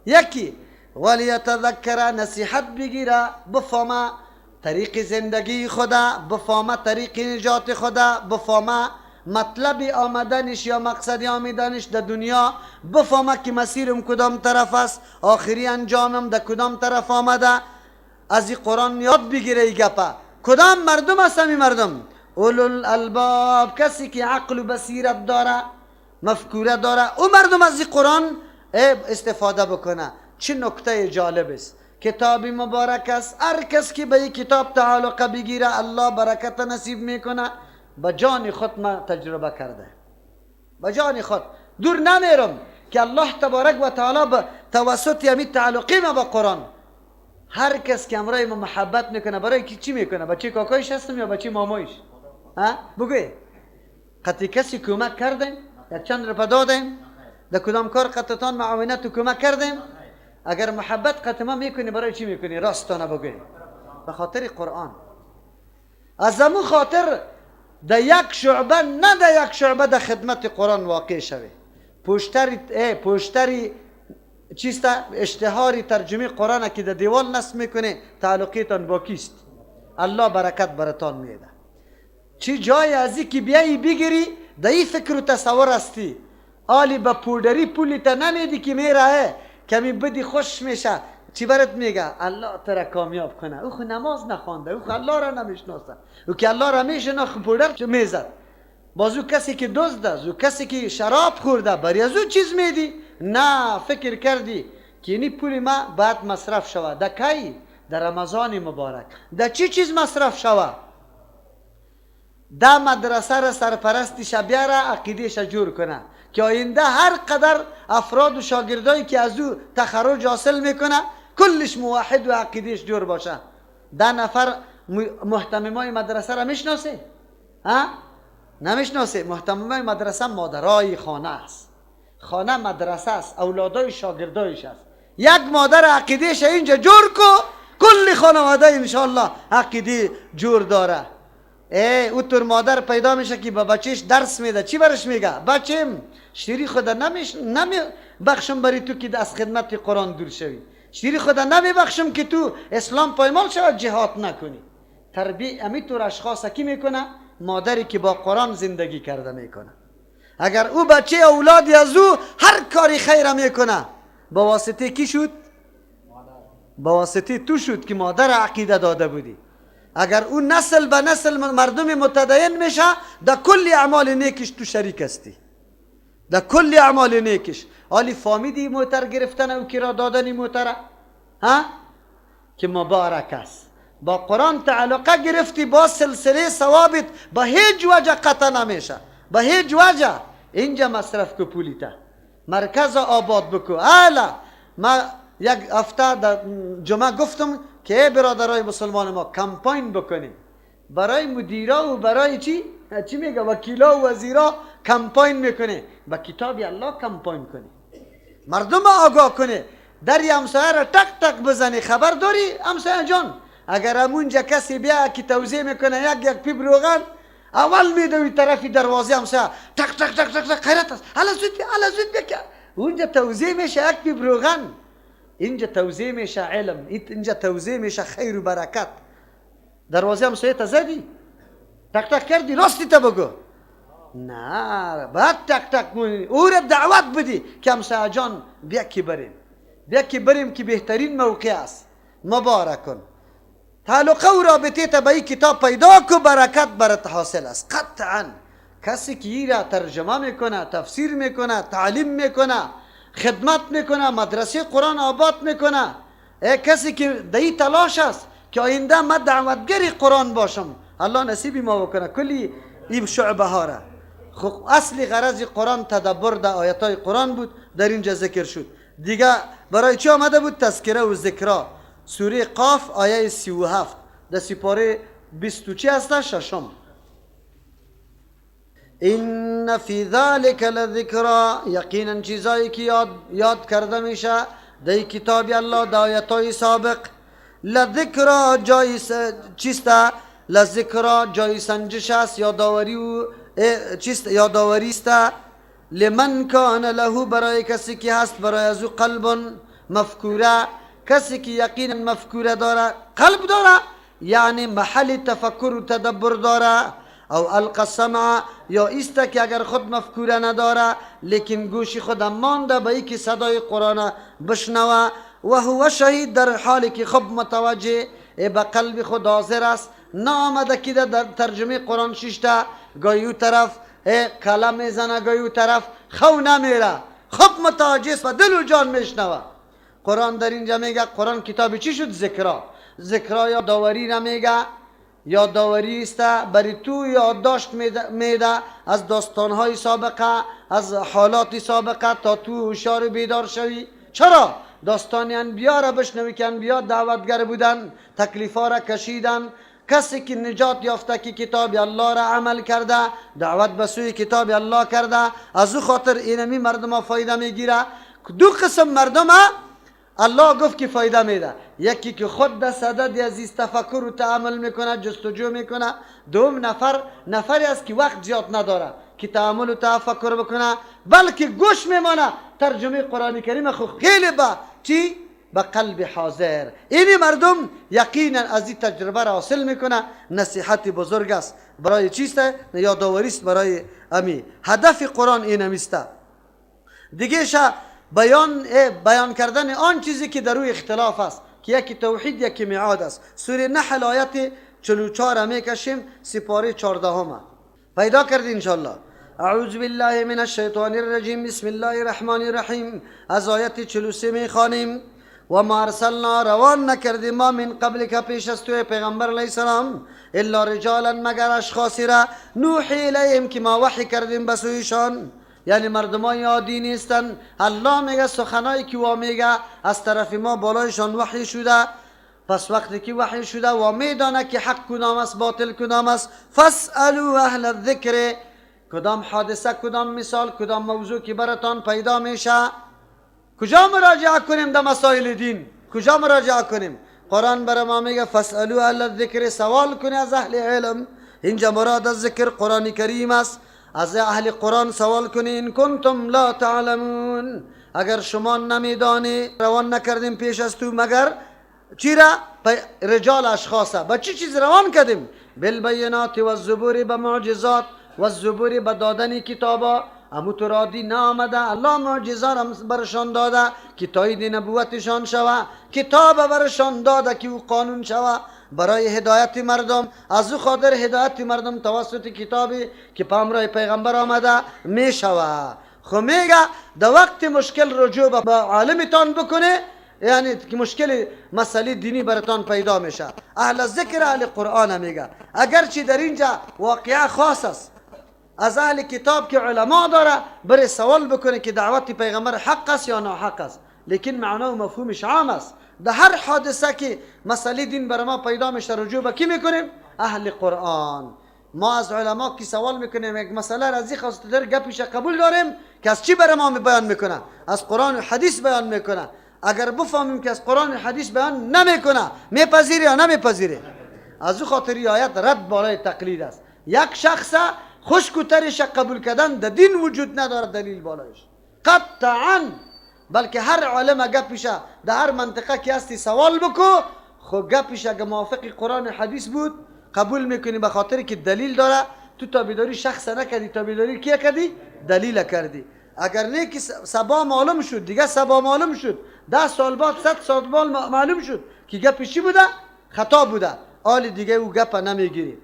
یکی ولی تذکر نصیحت بگیره، بفهمه طریق زندگی خدا، بفهمه طریق نجات خدا، بفهمه مطلب آمدنش یا مقصد آمدنش در دنیا، بفهمه که مسیرم کدام طرف است، آخری انجامم در کدام طرف آمده. از این قرآن یاد بگیره. ای گپا کدام مردم است؟ همی مردم اولو الالباب، کسی که عقل و بصیرت داره، مفکوره داره، او مردم از این قرآن استفاده بکنه. چه نکته جالب است. کتابی مبارک است. هر کس که به این کتاب تعلق بگیره الله برکت نصیب میکنه. با جان خود ما تجربه کرده، با جان خود. دور نمیرم که الله تبارک و تعالی به توسط همین تعلقی ما با قرآن، هر کس که امرای ما محبت میکنه برای کی چی میکنه؟ بچه کاکایش هستم یا بچه مامایش؟ بگوی قطعی کسی کمک کردیم؟ یک چند رپا دادیم؟ در کدام کار قطعتان معاونت و کمک کردیم؟ اگر محبت قطع ما میکنی برای چی میکنی؟ راستانه بگوی. به خاطر قرآن. از امو خاطر در یک شعبه نه در یک شعبه در خدمت قرآن واقع شوی. پشتری چیستا اشتهاری ترجمه قرآن که در دیوال نصب میکنه تعلقیتان با کیست؟ الله برکت براتان میده. چی جای ازی که بیایی بگیری در این فکر و تصور هستی. آلی با پودری پولیتا نمیدی که میره کمی بدی خوش میشه. چی برات میگه؟ الله ترا کامیاب کنه. او خو نماز نخوانده، او خو الله را نمیشناسه، او که الله را میشناسه پودر چه میزد. بازو کسی که دزد است، او کسی که شراب خورده بری از او چیز میدی؟ نه، فکر کردی که اینی پول ما باید مصرف شود. در کی؟ در رمضان مبارک. در چی چیز مصرف شود؟ در مدرسه را سرپرستش بیاره عقیدهش جور کنه که آینده هر قدر افراد و شاگردایی که از او تخرج حاصل میکنه کلش موحد و عقیدهش جور باشه. 10 نفر محتممای مدرسه را میشناسه؟ نمیشناسه. محتممای مدرسه مادرای خانه است، خانه مدرسه است، اولادای شاگردایش است. یک مادر عقیدهش اینجا جور کو، کل خانواده انشالله عقیده جور داره. او تر مادر پیدا میشه که با بچهش درس میده. چی برش میگه؟ بچم شیری خدا نمی بخشم بری تو که از خدمت قرآن دور شوی. شیری خدا نمی بخشم که تو اسلام پایمال شود جهاد نکنی. تربیه امیتور اشخاص کی میکنه؟ مادری که با قرآن زندگی کرده میکنه. اگر او بچه اولادی از او هر کاری خیر میکنه با واسطه کی شد؟ با واسطه تو شد که مادر عقیده داده بودی. اگر او نسل به نسل مردم متدین میشه در کل اعمال نیکش تو شریک هستی، در کل اعمال نیکش. حالی فامیدی موتر گرفتن او کرا دادنی موتره که مبارک است. با قرآن تعلقه گرفتی با سلسله ثوابت با هیچ وجه قطع نمیشه، با هیچ وجه. اینجا مصرف کو پولیتا، مرکز آباد بکو. ما یک هفته در جمعه گفتم که برادرای مسلمان ما کمپاین بکنیم برای مدیرا و برای چی میگه وکیلا و وزیرا کمپاین میکنه. با کتاب الله کمپاین کنی، مردم آگاه کنه. دری همسایه را تک تک بزنی. خبر داری همسایه جان؟ اگر همونجا کسی بیا که توزیع میکنه یک پیپ روغن، اول میدوی طرفی دروازه همسایه تک تک تک تک تک خیرت است، حالا زود بکن. اونجا توزیع میشه یک پیپ روغن، اینجا توزیع میشه علم، اینجا توزیع میشه خیر و برکت. دروازه همسایه تا زدی؟ تک تک کردی؟ راستی تا بگو. نه، باید تک تک کنی، او را دعوت بدی که همسایه جان بیا که بریم که بهترین موقع است. مبارک کن. تعلقه و رابطه تا به این کتاب پیدا کو، برکت برات حاصل است قطعا. کسی که این را ترجمه میکنه، تفسیر میکنه، تعلیم میکنه، خدمت میکنه، مدرسه قرآن آباد میکنه، کسی که در این تلاش است که آینده من دعوتگری قرآن باشم، الله نصیبی ما بکنه کلی این شعبه ها را. خب اصلی غرض قرآن تدبر در آیاتای قرآن بود، در اینجا ذکر شد. دیگه برای چی آمده بود؟ تذکره و ذکرا. سوره قاف آیه 37 در سپاره 20 چی هست؟ ششم. این فی ذلک لذکرا، یقینا چیزایی که یاد کرده میشه در کتاب الله، در آیاتهای سابق. لذکرا جای چیسته؟ لذکرا جای سنجش است، یادآوری و چیست؟ یادآوری است. لمن کان له، برای کسی که هست برای ازو قلب مفکوره، کسی که یقینا مفکوره داره، قلب داره، یعنی محل تفکر و تدبر داره. او القى السمع، یا ایسته که اگر خود مفکوره نداره لیکن گوشی خود مانده به که صدای قرآن بشنوه. و هو شهید، در حالی که خب متوجه به قلب خود حاضر است. نامده که در ترجمه قرآن ششته گاهی طرف کلم میزنه، گاهی طرف خو نمیره، خب متوجه است و دل و جان میشنوه. قرآن در اینجا میگه قرآن کتاب چی شد؟ ذکرا. ذکرا یادآوری نمیگه، یادآوری است، برای تو یادداشت میده از داستانهای سابقه، از حالات سابقه تا تو هوشیار بیدار شوی. چرا؟ داستان انبیا را بشنوی که انبیا دعوتگر بودن، تکلیفا را کشیدن. کسی که نجات یافته که کتاب الله را عمل کرده، دعوت به سوی کتاب الله کرده، از او خاطر اینمی مردم ها فایده میگیره. دو قسم مردم ها الله گفت که فایده میده، یکی که خود در صدد عزیز تفکر و تعامل میکنه، جستجو میکنه. دوم نفری است که وقت زیاد نداره که تعامل و تفکر بکنه، بلکه گوش میمانه ترجمه قرآن کریم خو خیلی با چی؟ با قلب حاضر. اینی مردم یقینا از این تجربه را حاصل میکنه. نصیحت بزرگ است برای چیست؟ یادآوری است برای امی. هدف قرآن اینمیست. دیگه بیان کردن آن چیزی که در روی اختلاف است، که یکی توحید یکی میعاد است. سوره نحل آیت 44 میکشیم، سپاره 14 پیدا کردی انشاءالله. اعوذ بالله من الشیطان الرجیم، بسم الله الرحمن الرحیم. از آیت 43 میخوانیم. و ما ارسلنا، روان نکردیم ما، من قبل که پیش از توی پیغمبر علیه السلام، الا رجالا، مگر اشخاصی را، نوحی الیهم، که ما وحی کردیم بسویشان. یعنی مردمان عادی نیستن. الله میگه سخنایی که وا میگه از طرف ما بالایشان وحی شده. پس وقتی که وحی شده و میدانه که حق کدام است، باطل کدام است، فاسالوا اهل الذکر، کدام حادثه، کدام مثال، کدام موضوع که براتان پیدا میشه، کجا مراجعه کنیم در مسائل دین؟ کجا مراجعه کنیم؟ قرآن برای ما میگه فاسالوا اهل الذکر، سوال کنی از اهل علم. اینجا مراد از ذکر قرآن کریم است. از اهل قرآن سوال کنی. ان کنتم لا تعلمون، اگر شما نمیدانی. روان نکردیم پیش از تو مگر چی را؟ رجال، اشخاص. با چی چیز روان کردیم؟ بالبینات و الزبور، به معجزات، و الزبور، به دادن کتابا. امو تو را دی نامده، الله معجزه را برشان داده که تایید نبوتشان شوه، کتاب برشان داده که او قانون شوه برای هدایت مردم. از او خاطر هدایت مردم توسط کتابی که پامرای پیغمبر آمده می شوه. خب میگه در وقت مشکل رجوع به عالمتان بکنه، یعنی که مشکل مسئله دینی براتان پیدا میشه. اهل ذکر اهل قرآن میگه. اگرچه در اینجا واقعه خاص است از اهل کتاب که علما داره، بره سوال بکنه که دعوت پیغمبر حق است یا ناحق است، لیکن معنا و مفهومش عام است. در هر حادثه که مسئله دین بر ما پیدا میشه رجوع به کی میکنیم؟ اهل قرآن. ما از علما که سوال میکنیم یک مسئله را از این خاص در گپش قبول داریم که از چی بر ما بیان میکنه؟ از قرآن و حدیث بیان میکنه. اگر بفهمیم که از قرآن و حدیث بیان نمیکنه، میپذیری یا نمیپذیری؟ از او خاطر آیت رد بالای تقلید است. یک شخص خشک‌ترش قبول کردن در دین وجود نداره دلیل بالایش قطعا، بلکه هر عالم گپش در هر منطقه که هستی سوال بکو، خو گپش اگه موافق قرآن حدیث بود قبول میکنی، به خاطر که دلیل داره. تو تابعداری شخص نکردی، تابعداری کی کردی؟ دلیل کردی. اگر نه که سبا معلوم شد، دیگه سبا معلوم شد، 10 سال بعد 100 سال بعد معلوم شد که گپش چی بوده؟ خطا بوده، حال دیگه او گپ نمیگیری.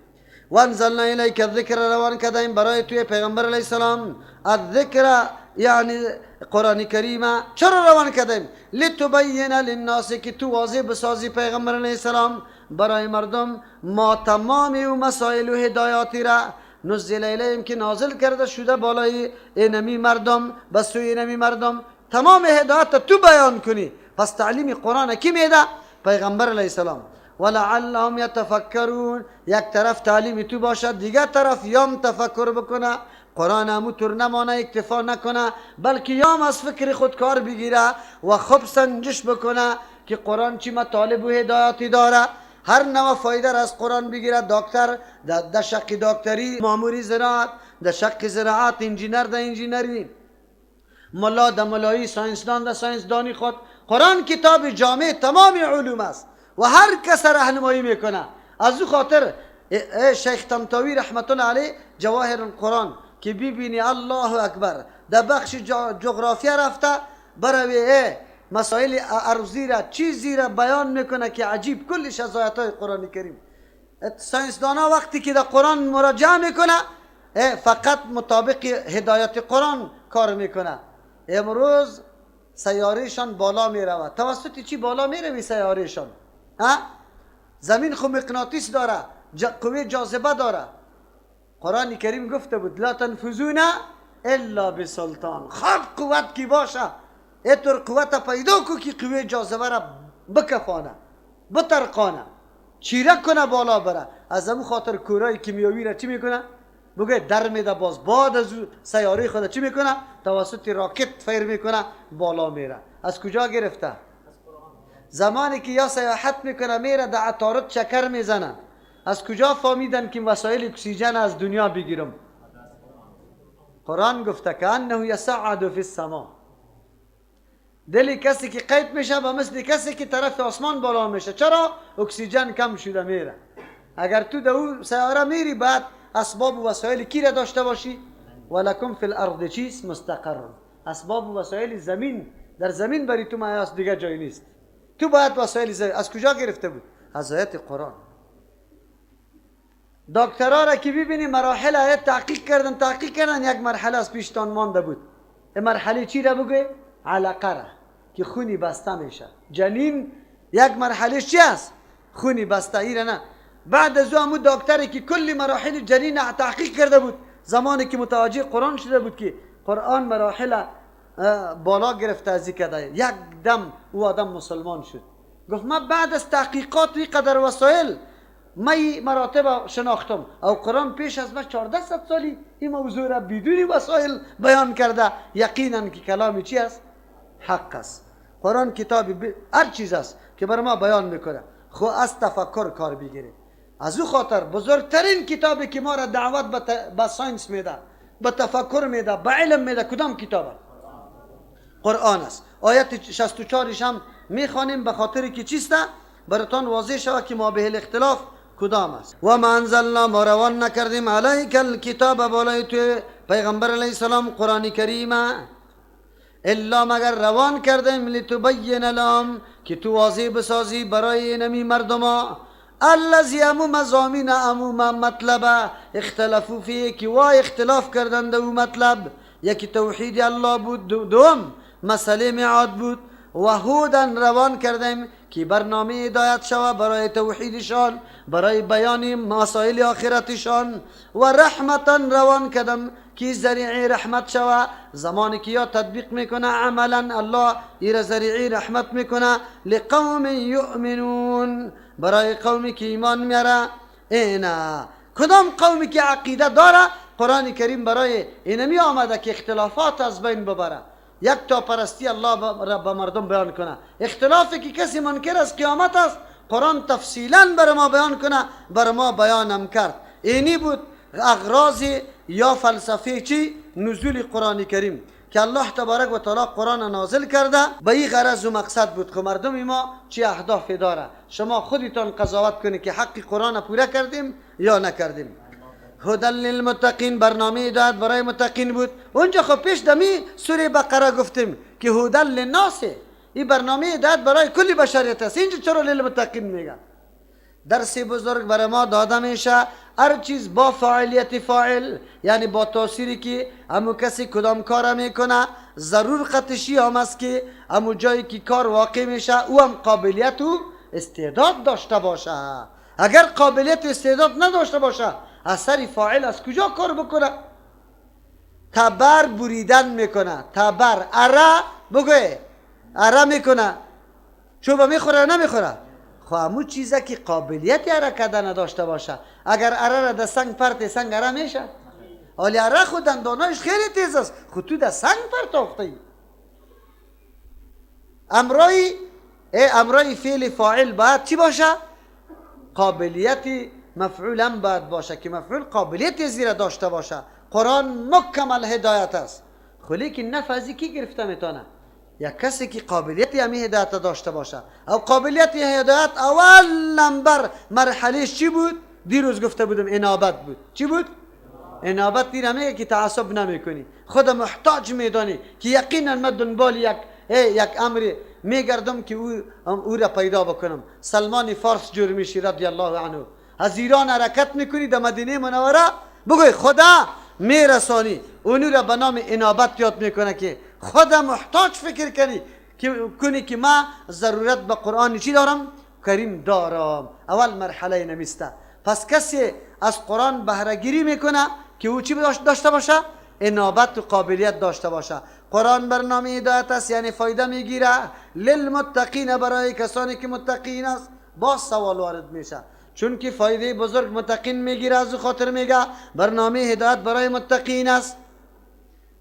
وانزلنا الیک الذکر، روان کردیم برای توی پیغمبر علیه السلام الذکر، یعنی قرآن کریمه. چرا روان کردیم؟ لتبین للناس، که تو واضح بسازی پیغمبر علیه السلام برای مردم ما تمام و مسائل و هدایاتی را نزل الیهم، که نازل کرده شده بالای اینمی مردم، بسوی اینمی مردم تمام هدایات تو بیان کنی. پس تعلیم قرآن کی میده؟ پیغمبر علیه السلام. ولعلهم یتفکرون، یک طرف تعلیم تو باشد، دیگر طرف یام تفکر بکنه، قرآن همو طور نمانه، اکتفا نکنه، بلکه یام از فکر خود کار بگیره و خوب سنجش بکنه که قرآن چی مطالب و هدایاتی داره. هر نوع فایده را از قرآن بگیره. دکتر در شق دکتری، ماموری زراعت در شق زراعت، انجینر در انجینری، ملا در ملایی، ساینسدان در ساینسدانی خود. قرآن کتاب جامع تمام علوم است و هر کس راهنمایی میکنه. از او خاطر شیخ طنطاوی رحمت الله علیه جواهر القرآن که ببینی الله اکبر در بخش جغرافیا رفته، برای مسائل ارضی را چیزی را بیان میکنه که عجیب کلش از آیات قرآن کریم. ساینسدانا وقتی که در قرآن مراجعه میکنه فقط مطابق هدایت قرآن کار میکنه. امروز سیارهشان بالا میرود. توسط چی بالا میروی سیارهشان؟ زمین خو مغناطیس داره، قوه جاذبه داره. قرآن کریم گفته بود لا تنفذون الا بسلطان. خوب قوت کی باشه، اینطور قوت پیدا کو که قوه جاذبه را بکفانه، بترقانه، چیرک کنه، بالا بره. از همون خاطر کورای کیمیاوی را چی میکنه؟ بگه در میده، باز بعد از سیاره خود چی میکنه؟ توسط راکت فیر میکنه، بالا میره. از کجا گرفته؟ زمانی که یا سیاحت میکنه میره در عطارد چکر میزنه، از کجا فهمیدن که وسایل اکسیژن از دنیا بگیرم؟ قرآن گفته که انه یصعد فی السما. دل کسی که قید میشه به مثل کسی که طرف آسمان بالا میشه. چرا؟ اکسیژن کم شده میره. اگر تو در اون سیاره میری بعد اسباب و وسایل کی را داشته باشی؟ ولکم فی الارض چیز مستقر. اسباب و وسایل زمین، در زمین بری تو مایاست، دیگه جایی نیست. تو باید وسایل زمین از کجا گرفته بود؟ از آیات قرآن. دکترها را که ببینی مراحل آیات تحقیق کردن یک مرحله از پیشتان مانده بود. این مرحله چی را بگه؟ علقه را که خونی بسته میشه. جنین یک مرحله چی است؟ خونی بسته. ایره نه. بعد از او دکتری که کلی مراحل جنین تحقیق کرده بود، زمانی که متوجه قرآن شده بود که قرآن مراحل بالا گرفته از کده، یک دم او آدم مسلمان شد. گفت من بعد از تحقیقات این قدر وسایل من مراتب شناختم، او قرآن پیش از من 1400 سالی این موضوع را بدون وسایل بیان کرده. یقینا که کلامی چی است؟ حق است. قرآن کتاب هر چیز است که بر ما بیان میکنه، خو از تفکر کار بگیره. از او خاطر بزرگترین کتابی که ما را دعوت به ساینس میده، به تفکر میده، به علم میده، کدام کتابه؟ قرآن است. آیت 64 هم میخوانیم به خاطر که چیسته براتان واضح شود که ما به الاختلاف کدام است. و ما انزلنا، ما روان نکردیم علیک الکتاب، بالای تو پیغمبر علیه السلام قرآن کریم، الا مگر روان کردیم لتبین لهم که تو واضح بسازی برای نمی مردما الذی امو مضامین امو مطلب اختلافو فیه که وای اختلاف کردند او مطلب. یکی توحید الله بود، دوم مسئله میعاد بود. و هودن روان کردیم که برنامه هدایت شود برای توحیدشان، برای بیان مسائل آخرتشان. و رحمتا روان کردم که ذریعه رحمت شود زمانی که یا تطبیق میکنه عملا الله ایره ذریعه رحمت میکنه لقوم یؤمنون، برای قومی که ایمان میاره. اینا کدام قومی که عقیده داره قرآن کریم برای اینمی آمده که اختلافات از بین ببره، یک تا پرستی الله را به مردم بیان کنه. اختلافی که کسی منکر از قیامت است قرآن تفصیلا بر ما بیان کنه، بر ما بیانم کرد. اینی بود اغراض یا فلسفه چی؟ نزول قرآن کریم که الله تبارک و تعالی قرآن نازل کرده به این غرض و مقصد بود که مردم ما چی اهداف داره. شما خودتان قضاوت کنید که حق قرآن پورا کردیم یا نکردیم. هدى للمتقین، برنامه هدایت برای متقین بود. اونجا خب پیش دمی سوره بقره گفتیم که هدى للناس، این برنامه هدایت برای کلی بشریت است. اینجا چرا للمتقین میگن؟ درس بزرگ برای ما داده میشه هر چیز با فاعلیت فاعل، یعنی با تأثیری که همو کسی کدام کار میکنه ضرور قطشی هم است که همو جایی که کار واقع میشه او هم قابلیت و استعداد داشته باشه. اگر قابلیت و استعداد نداشته باشه اثر فاعل از کجا کار بکنه؟ تبر بریدن میکنه، تبر اره بگوه اره میکنه، چوبه میخوره نمیخوره؟ خب همون چیزه که قابلیت اره کردن نداشته باشه، اگر اره را در سنگ پرت سنگ اره میشه؟ حالی اره خود دندانایش خیلی تیز است، خود تو در سنگ پرتافته ای. امرای فعل فاعل باید چی باشه؟ قابلیت مفعول هم باید باشه که مفعول قابلیت زیر داشته باشه. قرآن مکمل هدایت است، خلی که نفذی کی گرفته میتونه؟ یک کسی که قابلیت همی هدایت داشته باشه. او قابلیت هدایت اول نمبر مرحلهش چی بود؟ دیروز گفته بودم انابت بود. چی بود؟ انابت دیر میگه که تعصب نمیکنی، خود محتاج میدانی که یقینا من دنبال یک امر میگردم که او را پیدا بکنم. سلمان فارس جور میشی رضی الله عنه، از ایران حرکت میکنی در مدینه منوره، بگوی خدا میرسانی. اونو را به نام انابت یاد میکنه که خدا محتاج فکر کنی که ما ضرورت به قرآن چی دارم؟ کریم دارم. اول مرحله نمیسته. پس کسی از قرآن بهره گیری میکنه که او چی داشته باشه؟ انابت و قابلیت داشته باشه. قرآن برنامه هدایت است، یعنی فایده میگیره للمتقین، برای کسانی که متقین است. باز سوال وارد میشه، چون که فایده بزرگ متقین میگیره، از خاطر میگه برنامه هدایت برای متقین است.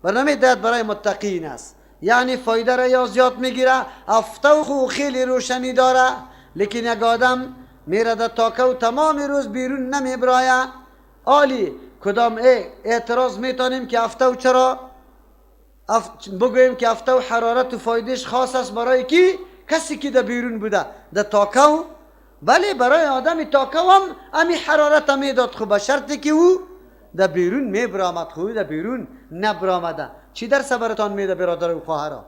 برنامه هدایت برای متقین است یعنی فایده را یا زیاد میگیره. افتو خیلی روشنی داره، لیکن یک آدم میره در تاکه و تمام روز بیرون نمیبرایه. آلی کدام اعتراض میتونیم که افتو چرا بگوییم که افتو حرارت و فایدهش خاص است برای کی؟ کسی که در بیرون بوده در تاکه. بله برای آدم تاکه هم امی حرارت میداد، خب به شرطی که او در بیرون میبرامد. خوی در بیرون نبرامده، چی در صبرتان میده برادر و خواهرها؟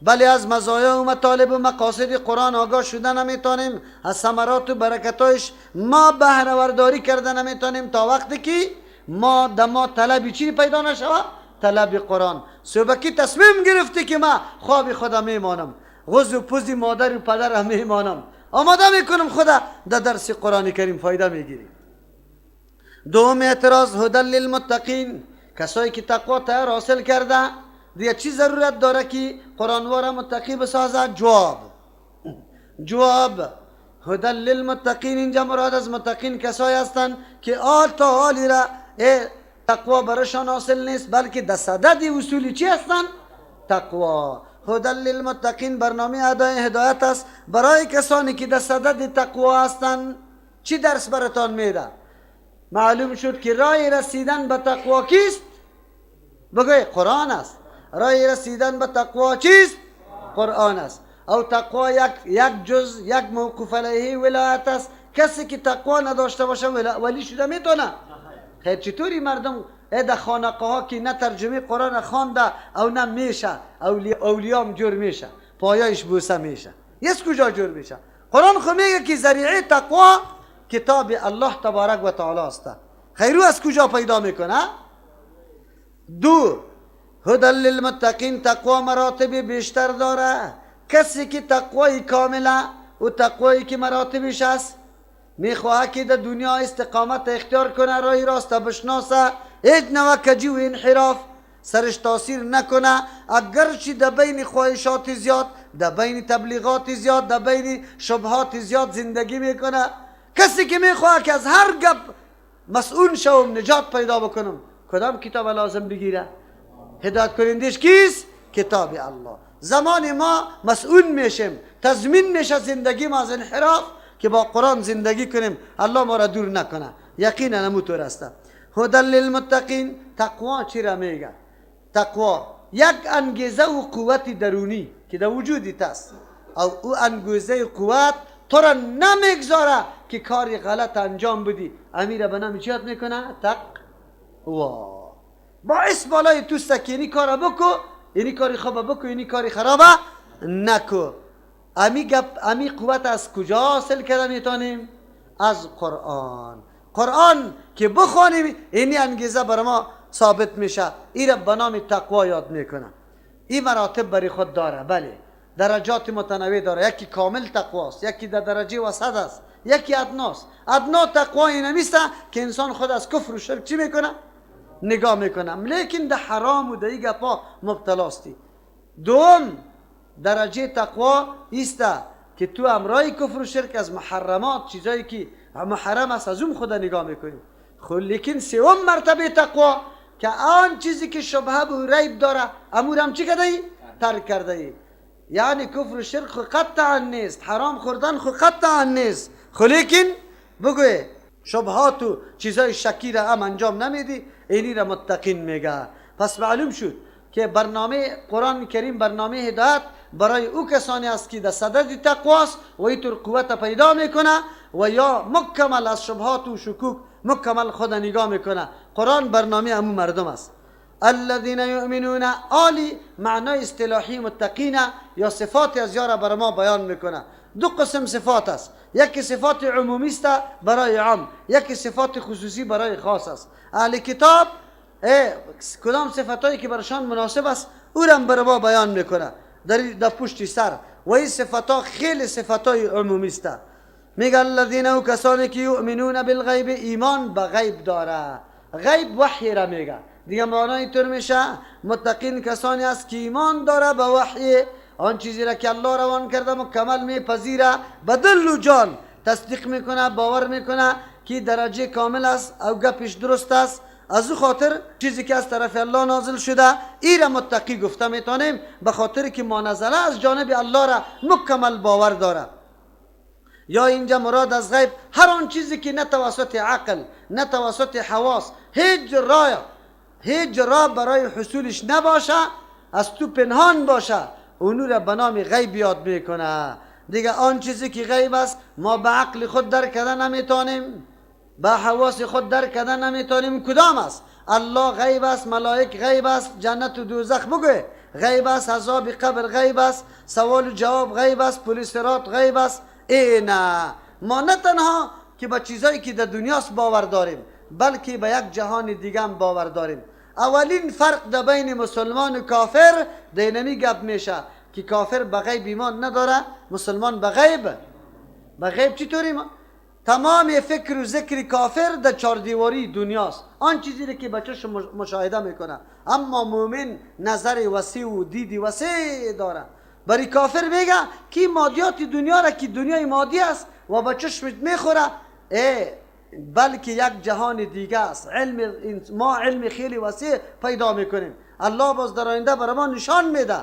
بله از مزایا و مطالب و مقاصد قرآن آگاه شده نمیتونیم، از ثمرات و برکتایش ما بهره برداری کرده نمیتونیم تا وقتی که ما طلبی چی پیدا نشود؟ طلب قرآن. صبحی تصمیم گرفتی که ما خواب خدا میمانم، غز و پوزی مادر و پدر میمانم، آماده میکنم خدا در درس قرآن کریم فایده میگیریم. دوم اعتراض هدی للمتقین، کسایی که تقوا تر حاصل کرده دیگه چی ضرورت داره که قرآن واره متقی بسازه؟ جواب هدی للمتقین، اینجا مراد از متقین کسایی هستند که آل تا حالی را تقوا برشان حاصل نیست، بلکه در صدد اصولی چی هستند؟ تقوا. هدی للمتقین برنامه هدایت است برای کسانی که در صدد تقوا هستند. چی درس براتان میده؟ معلوم شد که راه رسیدن به تقوا کیست؟ بگوی قرآن است. راه رسیدن به تقوا چیست؟ قرآن است. او تقوا یک جز، یک موقوف علیه ولایت است. کسی که تقوا نداشته باشه ولی شده میتونه؟ خیر چطوری مردم در خانقاه ها که نه ترجمه قرآن خوانده او نه میشه، اولیام جور میشه، پایایش بوسه میشه، یس کجا جور میشه؟ قرآن خو میگه که ذریعه تقوا کتاب الله تبارک و تعالی است. خیرو از کجا پیدا میکنه؟ دو هدی للمتقین، تقوا مراتب بیشتر داره. کسی که تقوای کامله و تقوایی که مراتبش است میخواه که در دنیا استقامت اختیار کنه، راه راست بشناسه، هیچ نوع کجی و انحراف سرش تاثیر نکنه، اگرچه در بین خواهشات زیاد، در بین تبلیغات زیاد، در بین شبهات زیاد زندگی میکنه. کسی که میخواه که از هر گپ مسئول شوم، نجات پیدا بکنم، کدام کتاب لازم بگیره؟ هدایت کنندش کیست؟ کتاب الله. زمان ما مسئول میشیم، تضمین میشه زندگی ما از انحراف که با قرآن زندگی کنیم، الله ما را دور نکنه. یقینا همونطور است. هدی للمتقین، تقوا چی را میگه؟ تقوا یک انگیزه و قوت درونی که در وجودت است، او انگیزه و قوت تو را نمیگذاره که کاری غلط انجام بدی. امیر به نام چیات میکنه؟ تقوا. باعث بالای تو سکینی کارا بکو، اینی کاری خوبه بکو، اینی کاری خرابه نکو. امی قوت از کجا حاصل کرده میتونیم؟ از قرآن. قرآن که بخوانیم اینی انگیزه بر ما ثابت میشه. این را به نام تقوا یاد میکنه. این مراتب برای خود داره، بله درجات متنوع داره. یکی کامل تقواست، یکی در درجه وسط است، یکی ادناست. ادنا تقوا این نیست که انسان خود از کفر و شرک چی میکنه؟ نگاه میکنم، لیکن در حرام و در این گپا مبتلاستی. دوم درجه تقوا است که تو امرای کفر و شرک از محرمات، چیزایی که محرم است از اون خدا نگاه میکنی. خب لیکن سوم مرتبه تقوا که آن چیزی که شبهه و ریب داره امور هم چی کرده ای؟ ترک کرده ای. یعنی کفر و شرک خو قطعا نیست، حرام خوردن خو قطعا نیست، خو لیکن بگوی شبهات و چیزای شکی را هم انجام نمیدی، اینی را متقین میگه. پس معلوم شد که برنامه قرآن کریم برنامه هدایت برای او کسانی است که در صدد تقواست و اینطور قوت پیدا میکنه و یا مکمل از شبهات و شکوک مکمل خود نگاه میکنه. قرآن برنامه همون مردم است. الذين يؤمنون آلی معنای اصطلاحی متقین یا صفات از یارا بر ما بیان میکنه. دو قسم صفات است، یکی صفات عمومی است برای عام، یکی صفات خصوصی برای خاص است. اهل کتاب کدام صفاتایی که برشان مناسب است او را بر ما بیان میکنه در پشت سر، و این صفات خیلی صفاتای عمومی است. میگه الذين او کسانی که یؤمنون بالغیب ایمان به غیب داره. غیب وحی را میگه دیگه، معنای اینطور میشه متقین کسانی است که ایمان داره به وحی، آن چیزی را که الله روان کرده مکمل میپذیره، به دل و جان تصدیق میکنه، باور میکنه که درجه کامل است او گپش درست است. از او خاطر چیزی که از طرف الله نازل شده ای را متقی گفته میتونیم، به خاطر که ما نزله از جانب الله را مکمل باور داره. یا اینجا مراد از غیب هر آن چیزی که نه توسط عقل نه توسط حواس هیچ راه برای حصولش نباشه، از تو پنهان باشه، اونو را به نام غیب یاد میکنه. دیگه آن چیزی که غیب است ما به عقل خود درک کردن نمیتونیم، به حواس خود درک کردن نمیتونیم. کدام است؟ الله غیب است، ملائک غیب است، جنت و دوزخ بگوی غیب است، عذاب قبر غیب است، سوال و جواب غیب است، پل صراط غیب است. نه، ما نه تنها که به چیزایی که در دنیاست باور داریم، بلکه به یک جهان دیگه هم باور داریم. اولین فرق در بین مسلمان و کافر دینمی گپ میشه که کافر به غیب ایمان نداره، مسلمان به غیب چطوری؟ تمام فکر و ذکر کافر در چار دیواری دنیاست، آن چیزی که بچه‌ش مشاهده میکنه. اما مومن نظر وسیع و دید وسیع داره. برای کافر میگه که مادیات دنیا را که دنیای مادی است و به چشمت میخوره، بلکه یک جهان دیگه است. ما علم خیلی وسیع پیدا میکنیم. الله باز در آینده برای ما نشان میده،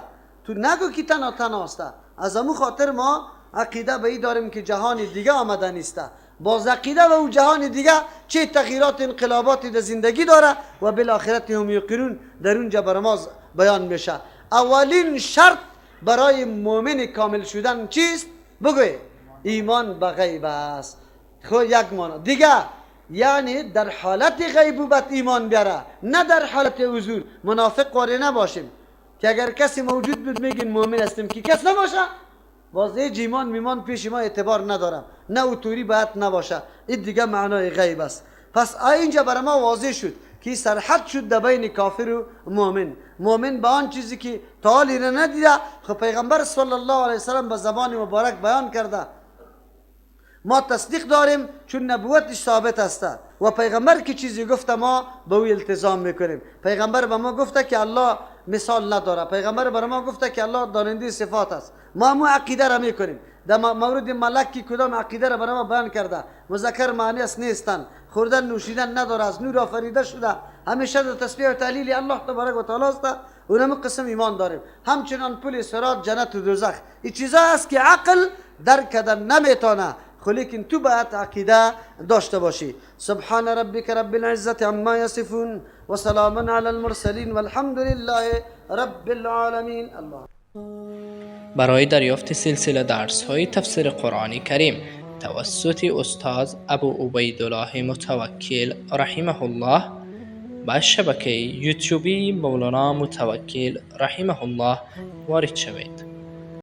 تو نگو که تنها است. از همون خاطر ما عقیده به این داریم که جهان دیگه آمده نیست. باز عقیده به اون جهان دیگه چه تغییرات انقلاباتی در زندگی داره و بالاخره هم یقینون در اونجا برای ما بیان میشه. اولین شرط برای مؤمن کامل شدن چیست؟ بگوی ایمان به غیب است. خب یک معنی دیگه، یعنی در حالت غیبوبت ایمان بیاره، نه در حالت حضور. منافق قاره نباشیم که اگر کسی موجود بود میگین مؤمن هستیم، که کس نباشه واضح ایمان میمان پیش ما اعتبار ندارم، نه اوتوری باید نباشه. این دیگه معنای غیب است. پس اینجا برای ما واضح شد که سرحد شد در بین کافر و مؤمن به آن چیزی که تعالی را ندیده. خب پیغمبر صلی الله علیه وسلم به زبان مبارک بیان کرده، ما تصدیق داریم چون نبوتش ثابت است و پیغمبر که چیزی گفته ما به او التزام میکنیم. پیغمبر به ما گفته که الله مثال نداره، پیغمبر به ما گفته که الله دارنده صفات است، ما هم عقیده را میکنیم. در مورد ملک که کدام عقیده را برای ما بیان کرده، مذکر مؤنث نیستن، خوردن نوشیدن نداره، از نور آفریده شده، همیشه در تسبیح و تهلیل الله تبارک و تعالی است، اونم قسم ایمان داریم. همچنان پل صراط، جنت و دوزخ، این چیزا است که عقل درک کردن نمیتونه، لیکن تو باید عقیده داشته باشی. سبحان ربک رب العزت عما یصفون و سلام علی المرسلین والحمد لله رب العالمین. الله. برای دریافت سلسله درس‌های تفسیر قرآن کریم توسط استاد ابو عبیدالله متوکل رحمه الله با شبکه یوتیوبی مولانا متوکل رحمه الله وارد شوید.